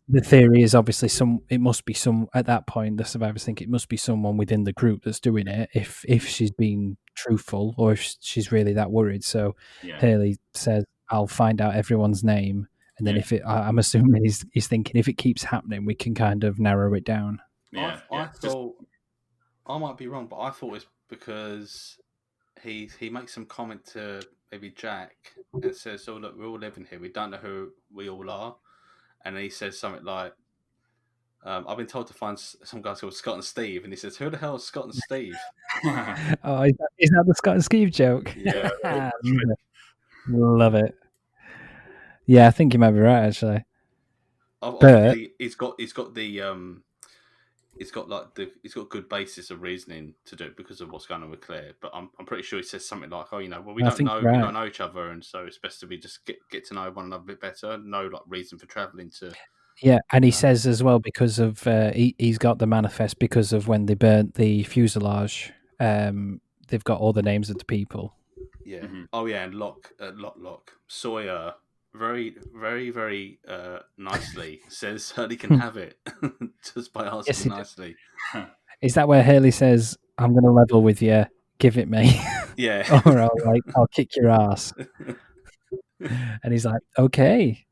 is obviously it must be some at that point. The survivors think it must be someone within the group that's doing it. If she's been truthful, or if she's really that worried. So Hurley says, "I'll find out everyone's name." And then I'm assuming he's thinking if it keeps happening, we can kind of narrow it down. Yeah, I thought, I might be wrong, but I thought it's because he makes some comment to maybe Jack and says, "Oh look, we're all living here. We don't know who we all are," and then he says something like, "I've been told to find some guys called Scott and Steve," and he says, "Who the hell is Scott and Steve?" Oh, is that the Scott and Steve joke? Yeah, love it. Yeah, I think you might be right, actually. He's got good basis of reasoning to do it because of what's going on with Claire. But I'm pretty sure he says something like, "Oh, we don't know each other, and so it's best to be just get to know one another a bit better. No, like reason for traveling to Yeah, and he says as well because of he's got the manifest because of when they burnt the fuselage. They've got all the names of the people. Yeah. Mhm. Oh yeah, and Lock Sawyer very, very, very nicely says Hurley can have it just by asking Yes, he nicely. Is that where Hurley says, "I'm going to level with you, give it me, Yeah. or I'll kick your ass"? And he's like, "Okay."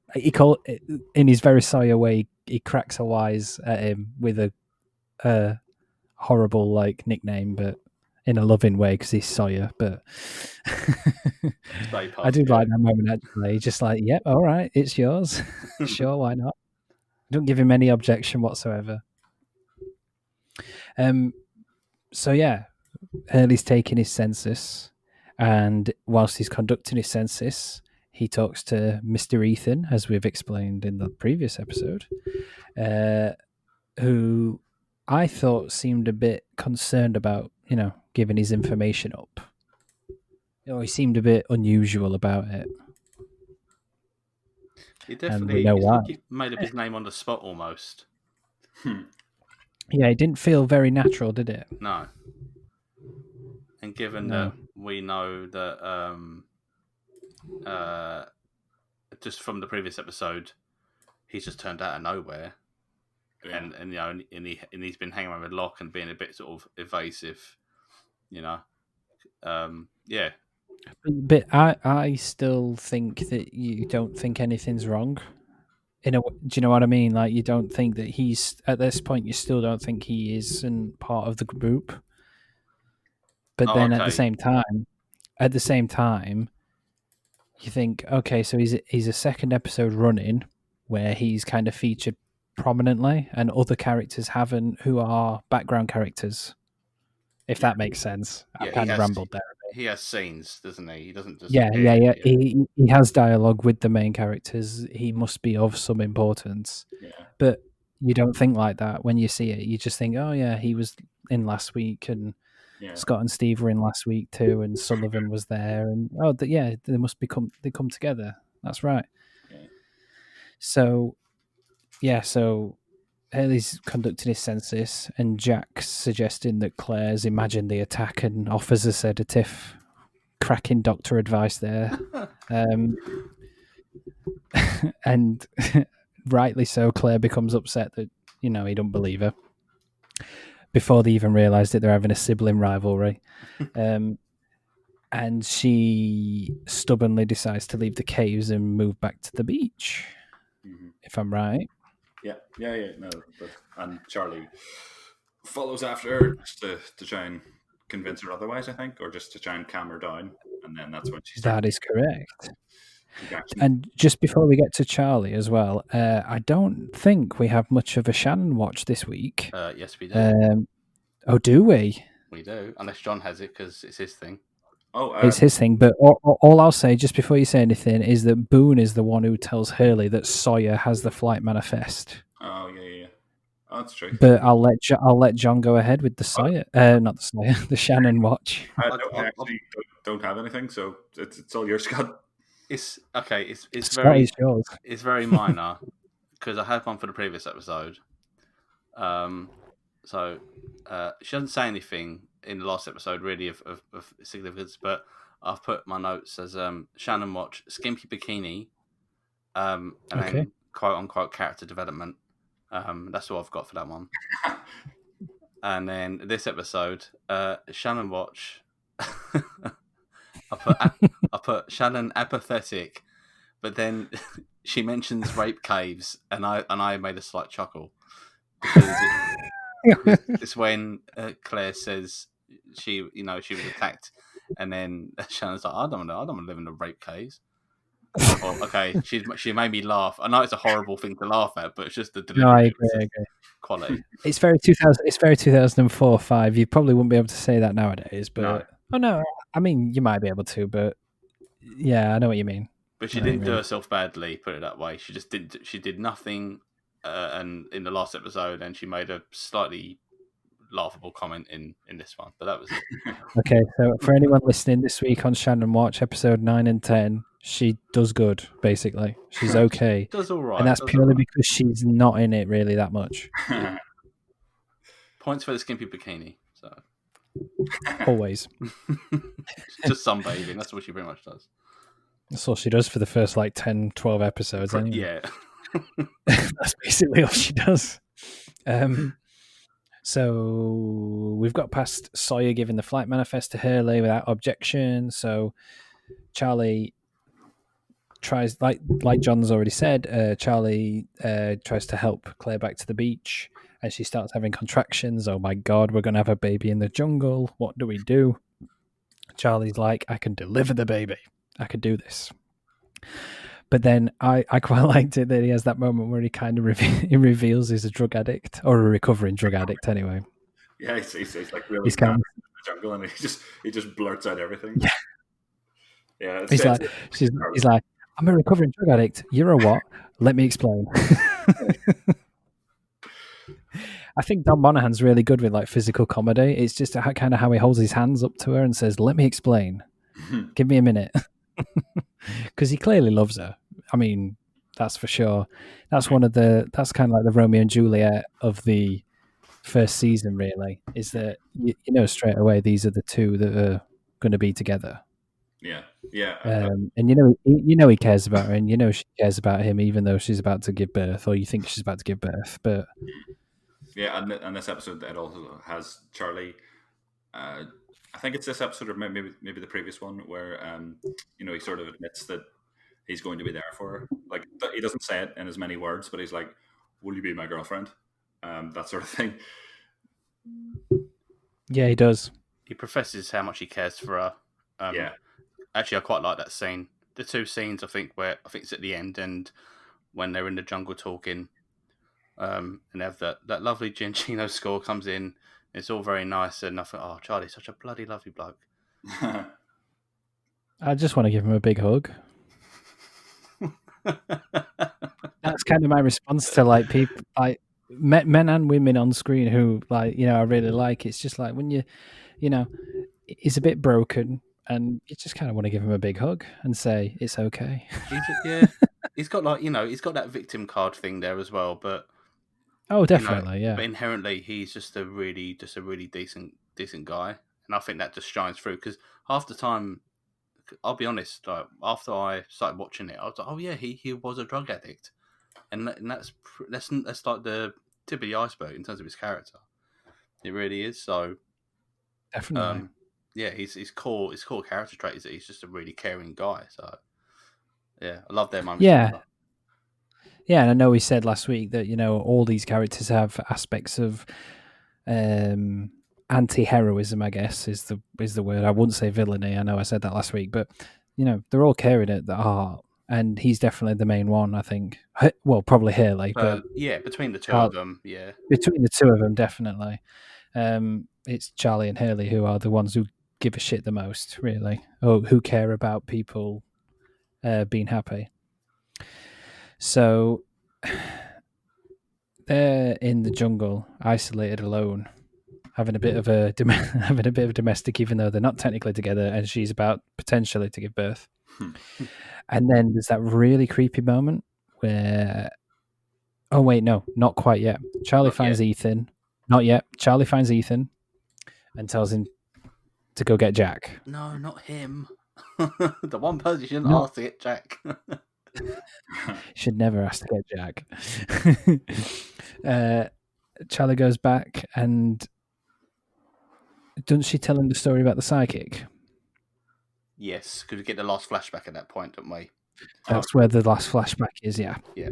In his very Sawyer way, he cracks a wise at him with a horrible like nickname, but in a loving way because he's Sawyer. But Stay I puft, do yeah. like that moment actually. He's just like, "Yep, all right, it's yours. Sure, why not?" Don't give him any objection whatsoever. So yeah, Hurley's taking his census, and whilst he's conducting his census, he talks to Mr. Ethan, as we've explained in the previous episode, who I thought seemed a bit concerned about, giving his information up. He seemed a bit unusual about it. He And we definitely, know it's why. like he made up his name on the spot almost. Yeah, it didn't feel very natural, did it? No. And given No. that we know that just from the previous episode, he's just turned out of nowhere. Yeah. And he's been hanging around with Locke and being a bit sort of evasive, yeah. But I still think that you don't think anything's wrong. Do you know what I mean? Like, you don't think that he's at this point. You still don't think he isn't part of the group. But then okay. at the same time, you think, okay, so he's a second episode running where he's kind of featured prominently, and other characters haven't, who are background characters. If that makes sense, Yeah, I've kind of rambled there. He has scenes, doesn't he? He doesn't just Yeah. appear. He has dialogue with the main characters. He must be of some importance. Yeah. But you don't think like that when you see it. You just think, oh yeah, he was in last week, and Scott and Steve were in last week too, and Sullivan was there, and they come together. That's right. Yeah. So Haley's conducting his census, and Jack's suggesting that Claire's imagined the attack and offers a sedative. Cracking doctor advice there. And rightly so, Claire becomes upset that, he don't believe her. Before they even realise that they're having a sibling rivalry. And she stubbornly decides to leave the caves and move back to the beach, if I'm right. Yeah. No, and Charlie follows after her just to try and convince her otherwise, I think, or just to try and calm her down. And then that's when she starts. That is correct. And just before we get to Charlie as well, I don't think we have much of a Shannon watch this week. Yes, we do. Do we? We do, unless John has it because it's his thing. It's his thing. But all I'll say, just before you say anything, is that Boone is the one who tells Hurley that Sawyer has the flight manifest. Oh yeah. Oh, that's true. But I'll let John go ahead with the Sawyer, not the Sawyer, the Shannon watch. I actually don't have anything, so it's all yours, Scott. It's okay. It's Scott very is yours. It's very minor because I had one for the previous episode. So she doesn't say anything in the last episode really of significance, but I've put my notes as Shannon watch skimpy bikini, and then quote unquote character development. That's all I've got for that one. And then this episode, Shannon watch. I put Shannon apathetic, but then she mentions rape caves, and I made a slight chuckle because it's when Claire says she was attacked, and then Shannon's like, I don't want to live in the rape caves. Or, okay, she made me laugh. I know it's a horrible thing to laugh at, but it's just the delivery. No, I agree. Quality. It's very 2000. It's very 2004-5. You probably wouldn't be able to say that nowadays, but no. Oh no, I mean you might be able to, but yeah, I know what you mean. But she didn't do herself badly. Put it that way. She just didn't. She did nothing, and in the last episode, and she made a slightly laughable comment in this one, but that was it. Okay, so for anyone listening this week on Shannon Watch, episode 9 and 10, she does good, basically. She's okay. Does all right. And that's does purely all right. because she's not in it really that much. Points for the skimpy bikini. So Always. just sunbathing. That's what she pretty much does. That's all she does for the first 10, 12 episodes. Anyway. Yeah. That's basically all she does. So we've got past Sawyer giving the flight manifest to Hurley without objection. So Charlie tries, like John's already said, Charlie tries to help Claire back to the beach, and she starts having contractions. Oh my God, we're going to have a baby in the jungle. What do we do? Charlie's like, I can deliver the baby. I could do this. But then I quite liked it that he has that moment where he kind of he reveals he's a drug addict, or a recovering drug addict anyway. Yeah, he's like really He's kind of, in the jungle, and he just blurts out everything. Yeah. Yeah, he's like, I'm a recovering drug addict. You're a what? Let me explain. I think Don Monahan's really good with physical comedy. It's just kind of how he holds his hands up to her and says, "Let me explain. Give me a minute." Because he clearly loves her. I mean, that's for sure. That's that's kind of like the Romeo and Juliet of the first season, really, is that you know straight away these are the two that are going to be together. Yeah. And you know he cares about her, and you know she cares about him, even though she's about to give birth, or you think she's about to give birth. But yeah, and this episode it also has Charlie. I think it's this episode, or maybe the previous one, where he sort of admits that he's going to be there for her. Like, he doesn't say it in as many words, but he's like, "Will you be my girlfriend?" That sort of thing. Yeah, he does. He professes how much he cares for her. Yeah. Actually, I quite like that scene. The two scenes, I think it's at the end and when they're in the jungle talking, and they have that lovely Giancino score comes in. It's all very nice, and I thought, oh, Charlie's such a bloody lovely bloke. I just want to give him a big hug. That's kind of my response to people, men and women on screen who I really like. It's just like when he's a bit broken, and you just kind of want to give him a big hug and say it's okay. He's got he's got that victim card thing there as well, but. Oh, definitely, yeah. But inherently, he's just a really decent guy, and I think that just shines through. Because half the time, I'll be honest, after I started watching it, I was like, "Oh yeah, he was a drug addict," and that's like the tip of the iceberg in terms of his character. It really is. So definitely, yeah, his core character trait is that he's just a really caring guy. So yeah, I love their moments. Yeah. Yeah, and I know we said last week that all these characters have aspects of anti-heroism. I guess is the word. I wouldn't say villainy. I know I said that last week, but they're all caring at the heart, and he's definitely the main one. I think. Well, probably Hurley, but yeah, between the two of them, yeah, between the two of them, definitely. It's Charlie and Hurley who are the ones who give a shit the most, really, or who care about people being happy. So they're in the jungle, isolated, alone, having a bit of domestic, even though they're not technically together, and she's about potentially to give birth. And then there's that really creepy moment where, oh wait, no, not quite yet. Charlie finds Ethan. Not yet. Charlie finds Ethan and tells him to go get Jack. No, not him. The one person you shouldn't ask to get Jack. Should never ask to get Jack. Charlie goes back, and doesn't she tell him the story about the psychic? Yes, because we get the last flashback at that point, don't we? That's where the last flashback is, yeah. Yeah.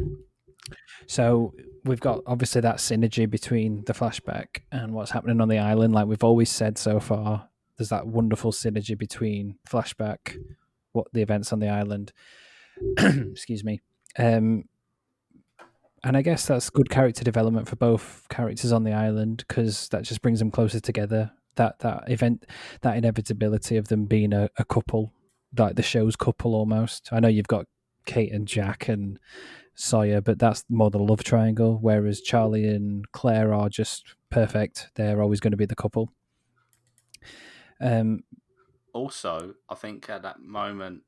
So we've got obviously that synergy between the flashback and what's happening on the island. Like we've always said so far, there's that wonderful synergy between flashback, what the events on the island. Excuse me. And I guess that's good character development for both characters on the island, because that just brings them closer together. That event, that inevitability of them being a couple, like the show's couple almost. I know you've got Kate and Jack and Sawyer, but that's more the love triangle, whereas Charlie and Claire are just perfect. They're always going to be the couple. Also, I think at that moment,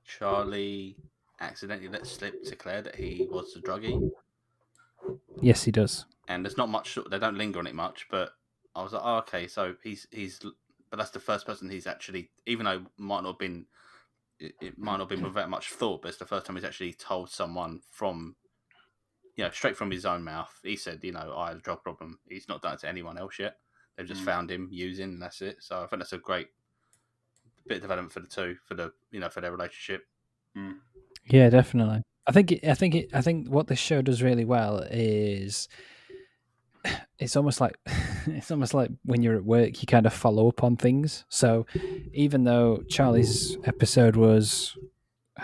Charlie accidentally let slip to Claire that he was a druggie. Yes, he does. And there's not much, they don't linger on it much, but I was like, oh, okay, so he's, but that's the first person he's actually, even though it might not have been without much thought, but it's the first time he's actually told someone from, straight from his own mouth. He said, I had a drug problem. He's not done it to anyone else yet. They've just found him using, and that's it. So I think that's a great bit of development for the two, for their relationship. Yeah, definitely. I think what this show does really well is it's almost like when you're at work, you kind of follow up on things. So even though Charlie's episode was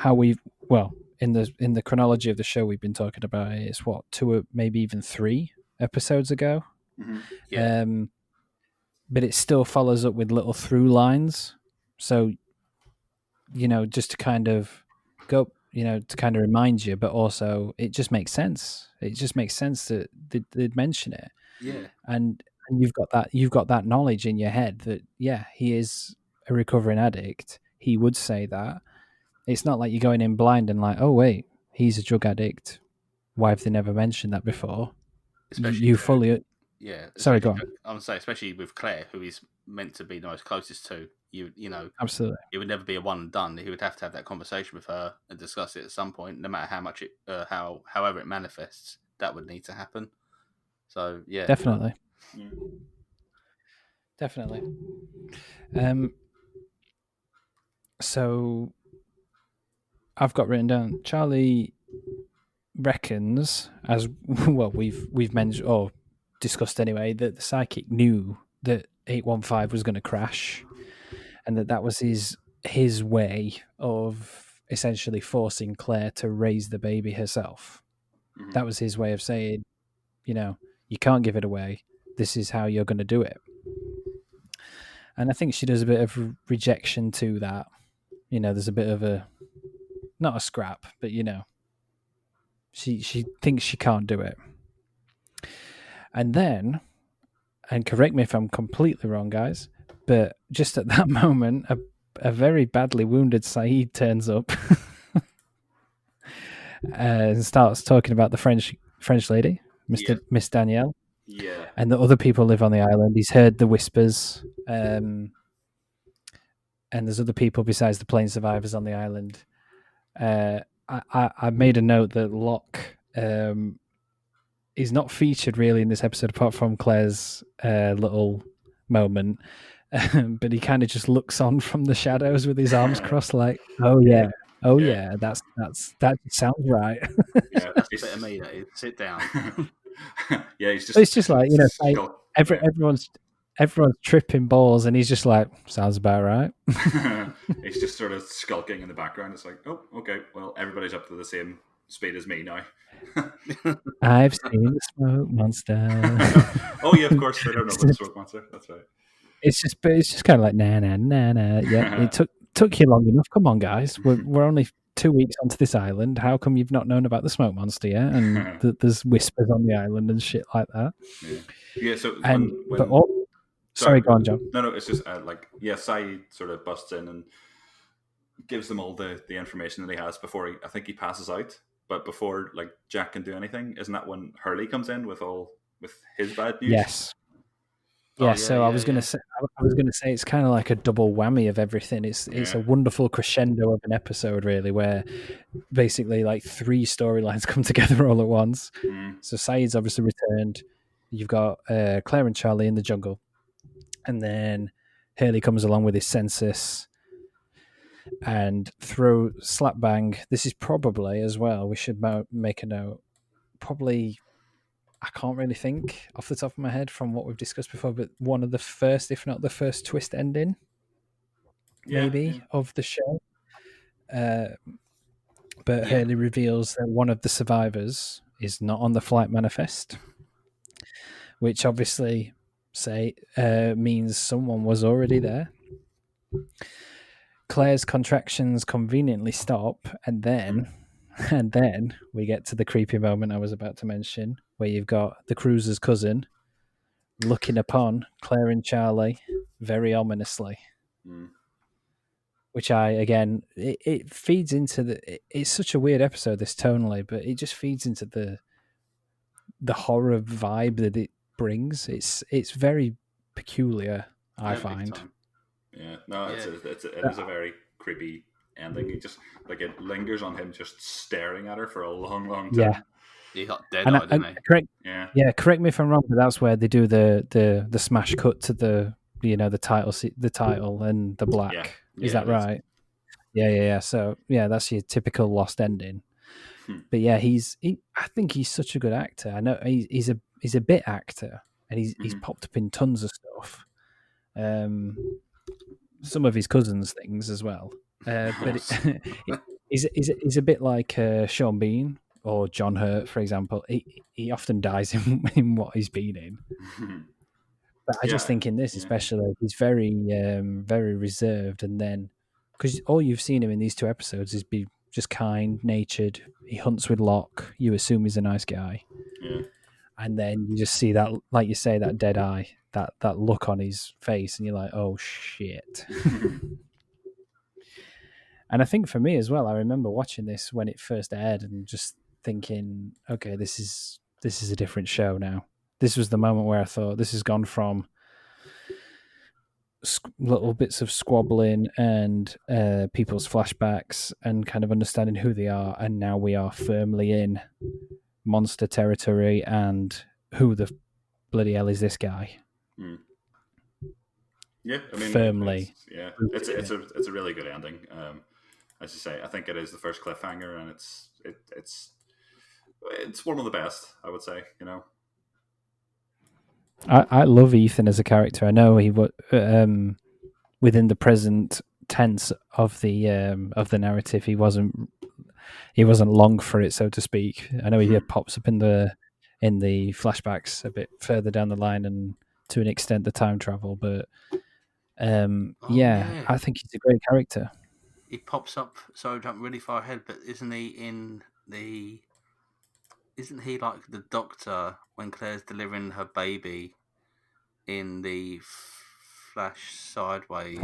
in the chronology of the show we've been talking about, it's what, 2 or maybe even 3 episodes ago. Mm-hmm. Yeah. But it still follows up with little through lines. So, just to kind of go, to kind of remind you, but also it just makes sense. It just makes sense that they'd mention it. Yeah. And you've got that knowledge in your head that, yeah, he is a recovering addict. He would say that. It's not like you're going in blind and like, oh, wait, he's a drug addict. Why have they never mentioned that before? Especially you fully... Yeah. Sorry, go on. I'm saying, especially with Claire, who he's meant to be the most closest to, Absolutely. It would never be a one and done. He would have to have that conversation with her and discuss it at some point, no matter how much however it manifests, that would need to happen. So, yeah. Definitely. Definitely. So I've got written down, Charlie reckons, as well, we've mentioned or discussed anyway, that the psychic knew that 815 was going to crash, and that was his way of essentially forcing Claire to raise the baby herself. Mm-hmm. That was his way of saying, you can't give it away. This is how you're going to do it. And I think she does a bit of rejection to that. There's a bit of not a scrap, but she thinks she can't do it. And then, and correct me if I'm completely wrong, guys, but just at that moment, a very badly wounded Sayid turns up and starts talking about the French lady, Miss Danielle. Yeah. And the other people live on the island. He's heard the whispers. And there's other people besides the plane survivors on the island. I made a note that Locke is not featured really in this episode apart from Claire's little moment. But he kind of just looks on from the shadows with his arms crossed like, oh yeah. Oh yeah, that sounds right. Yeah, that's a bit of me. That is. Sit down. Yeah, it's just like everyone's tripping balls, and he's just like, sounds about right. He's just sort of skulking in the background. It's like, oh, okay, well, everybody's up to the same speed as me now. I've seen the smoke monster. Oh yeah, of course. I don't know about the smoke monster. That's right. It's just kind of like nah. Yeah, it took you long enough. Come on, guys. We're only 2 weeks onto this island. How come you've not known about the smoke monster yet? And there's whispers on the island and shit like that. Yeah. So sorry, go on, John. No, it's just Syed sort of busts in and gives them all the information that he has before I think he passes out. But before Jack can do anything, isn't that when Hurley comes in with his bad news? Yes. Yeah, I was going to say it's kind of like a double whammy of everything. It's a wonderful crescendo of an episode, really, where basically 3 storylines come together all at once. So Sayid's obviously returned. You've got Claire and Charlie in the jungle, and then Hurley comes along with his census, and through slap bang. This is probably as well. We should make a note. Probably. I can't really think off the top of my head from what we've discussed before, but one of the first, if not the first twist ending, of the show. But Hurley reveals that one of the survivors is not on the flight manifest, which obviously means someone was already there. Claire's contractions conveniently stop, and then And then we get to the creepy moment I was about to mention, where you've got the cruiser's cousin looking upon Claire and Charlie very ominously. Which it feeds into it's such a weird episode, this tonally, but it just feeds into the horror vibe that it brings. It's very peculiar, I find. Yeah, no, it is a very creepy ending. It just it lingers on him just staring at her for a long, long time. Yeah, he got dead-eyed, didn't he? Correct. Yeah, correct me if I'm wrong, but that's where they do the smash cut to the the title and the black. Yeah. Is that right? Yeah. So that's your typical Lost ending. But yeah, I think he's such a good actor. I know he's a bit actor, and he's popped up in tons of stuff. Some of his cousins' things as well. But he's a bit like Sean Bean or John Hurt, for example. He often dies in what he's been in. But I just think in this, especially, he's very, very reserved. And then, because all you've seen him in these 2 episodes is be just kind, natured. He hunts with Locke. You assume he's a nice guy. Yeah. And then you just see that, like you say, that dead eye, that look on his face, and you're like, oh, shit. And I think for me as well, I remember watching this when it first aired and just thinking, okay, this is a different show now. This was the moment where I thought this has gone from little bits of squabbling and people's flashbacks and kind of understanding who they are, and now we are firmly in monster territory and who the bloody hell is this guy? Yeah, I mean, firmly. It's a really good ending. As you say, I think it is the first cliffhanger, and it's one of the best, I would say. I love Ethan as a character. I know he was within the present tense of the narrative. He wasn't long for it, so to speak. I know he pops up in the flashbacks a bit further down the line, and to an extent the time travel. But I think he's a great character. He pops up. Sorry, jump really far ahead, but isn't he like the doctor when Claire's delivering her baby in the Flash Sideways?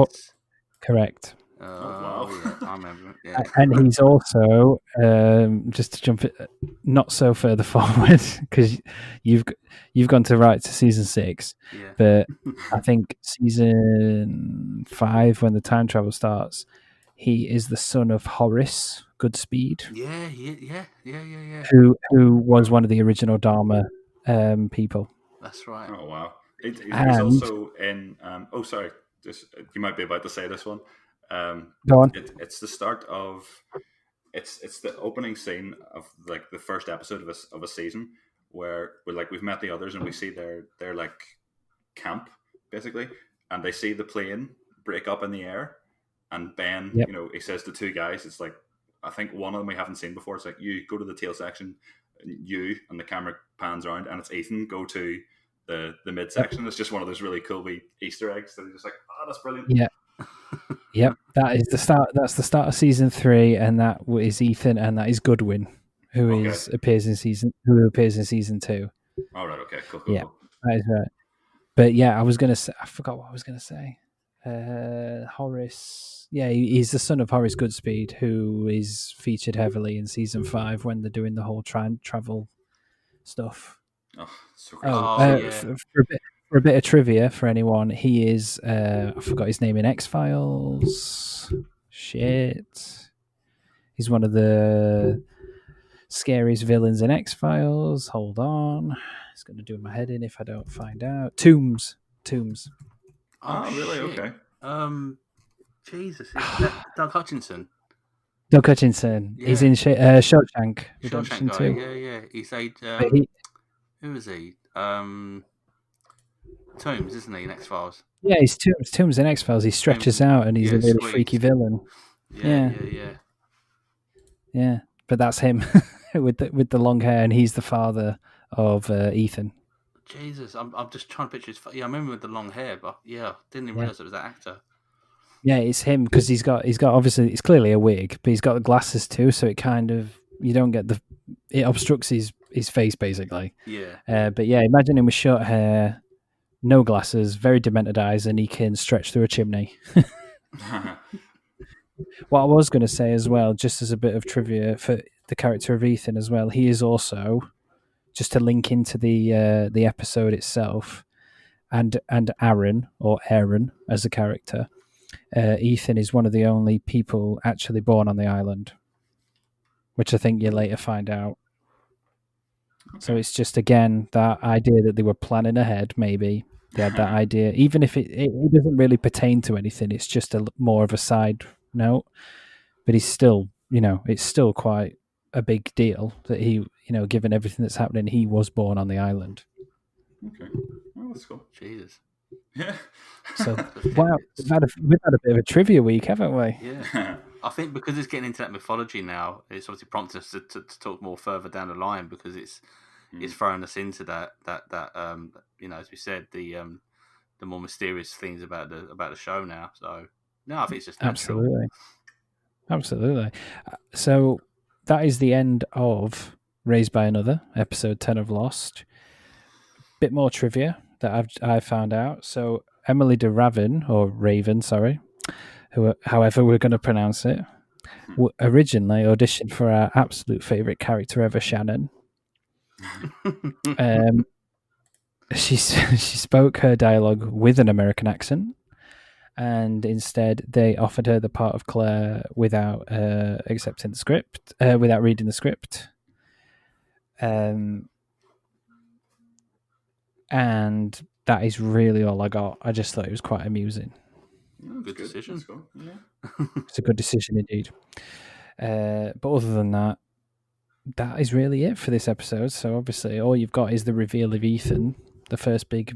Correct. Wow. Yeah, I remember. Yeah. And he's also just to jump not so further forward, because you've gone to season 6, but I think season 5, when the time travel starts, he is the son of Horace Goodspeed. Yeah. Who was one of the original Dharma people. That's right. Oh wow! He's also in. Sorry. Just you might be about to say this one. Go on. It's the start of. It's the opening scene of like the first episode of a season where we've met the others and we see their like camp basically, and they see the plane break up in the air. And Ben, he says to 2 guys, it's like, I think one of them we haven't seen before. It's like, you go to the tail section, and the camera pans around, and it's Ethan, go to the mid section. It's just one of those really cool wee Easter eggs that are just like, that's brilliant. Yeah. Yep. That is the start. That's the start of season 3, and that is Ethan, and that is Goodwin, who appears in season 2. All right. Okay. Cool. Yeah, that is right. But yeah, I forgot what I was going to say. Horace. Yeah, he's the son of Horace Goodspeed, who is featured heavily in season 5 when they're doing the whole travel stuff. Oh, so great. For a bit of trivia for anyone, he is I forgot his name in X-Files. Shit. He's one of the scariest villains in X-Files. Hold on. It's going to do my head in if I don't find out. Tombs. Oh, really? Shit. Okay. Jesus, Doug Hutchinson. Doug Hutchinson. Yeah. He's in Shawshank Redemption too. Yeah. He's a who is he? Tombs, isn't he, in X-Files? Yeah, he's Tombs in X-Files. He stretches out and he's a really freaky villain. Yeah. But that's him with the long hair, and he's the father of Ethan. Jesus, I'm just trying to picture his. Yeah, I remember with the long hair, but didn't even realize it was that actor. Yeah, it's him because he's got obviously it's clearly a wig, but he's got the glasses too, so it kind of you don't get it obstructs his face basically. Yeah. But yeah, imagine him with short hair, no glasses, very demented eyes, and he can stretch through a chimney. What I was going to say as well, just as a bit of trivia for the character of Ethan as well, he is also, just to link into the episode itself, and Aaron as a character, Ethan is one of the only people actually born on the island, which I think you later find out. Okay. So it's just, again, that idea that they were planning ahead, maybe. They had that idea, even if it doesn't really pertain to anything, it's just more of a side note. But he's still, it's still quite a big deal that he, given everything that's happening, he was born on the island. Okay. Well, that's cool. Jesus. Yeah. So, wow, we've had a bit of a trivia week, haven't we? Yeah. I think because it's getting into that mythology now, it's obviously prompted us to talk more further down the line, because it's throwing us into that as we said, the more mysterious things about the show now. So no, I think it's just natural. Absolutely. So that is the end of Raised by Another, episode 10 of Lost. Bit more trivia that I found out. So Emily de Raven, however we're going to pronounce it, originally auditioned for our absolute favourite character ever, Shannon. She spoke her dialogue with an American accent, and instead they offered her the part of Claire without accepting the script, without reading the script. And that is really all I got. I just thought it was quite amusing. Good decision. Cool. Yeah. It's a good decision indeed. But other than that, that is really it for this episode. So obviously all you've got is the reveal of Ethan, the first big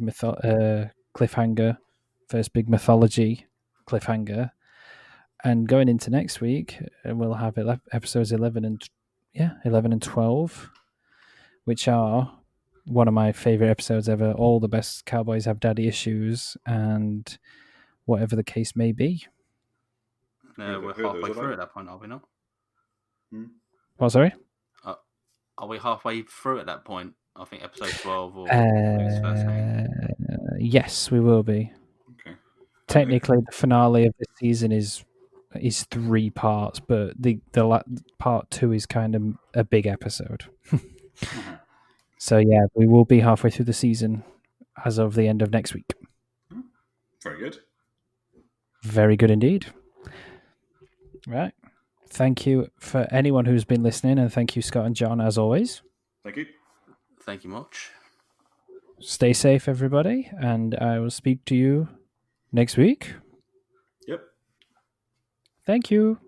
cliffhanger, first big mythology cliffhanger. And going into next week, we'll have episodes 11 and 12, which are one of my favorite episodes ever. All the best cowboys have daddy issues, and whatever the case may be. We're halfway through at that point, are we not? What, sorry? Are we halfway through at that point? I think episode 12 or yes, we will be. Okay. Technically, the finale of the season is 3 parts, but the part 2 is kind of a big episode. So yeah, we will be halfway through the season as of the end of next week. Very good. Very good indeed. Right. Thank you for anyone who's been listening, and thank you, Scott and John, as always. Thank you. Thank you much. Stay safe, everybody, and I will speak to you next week. Yep. Thank you.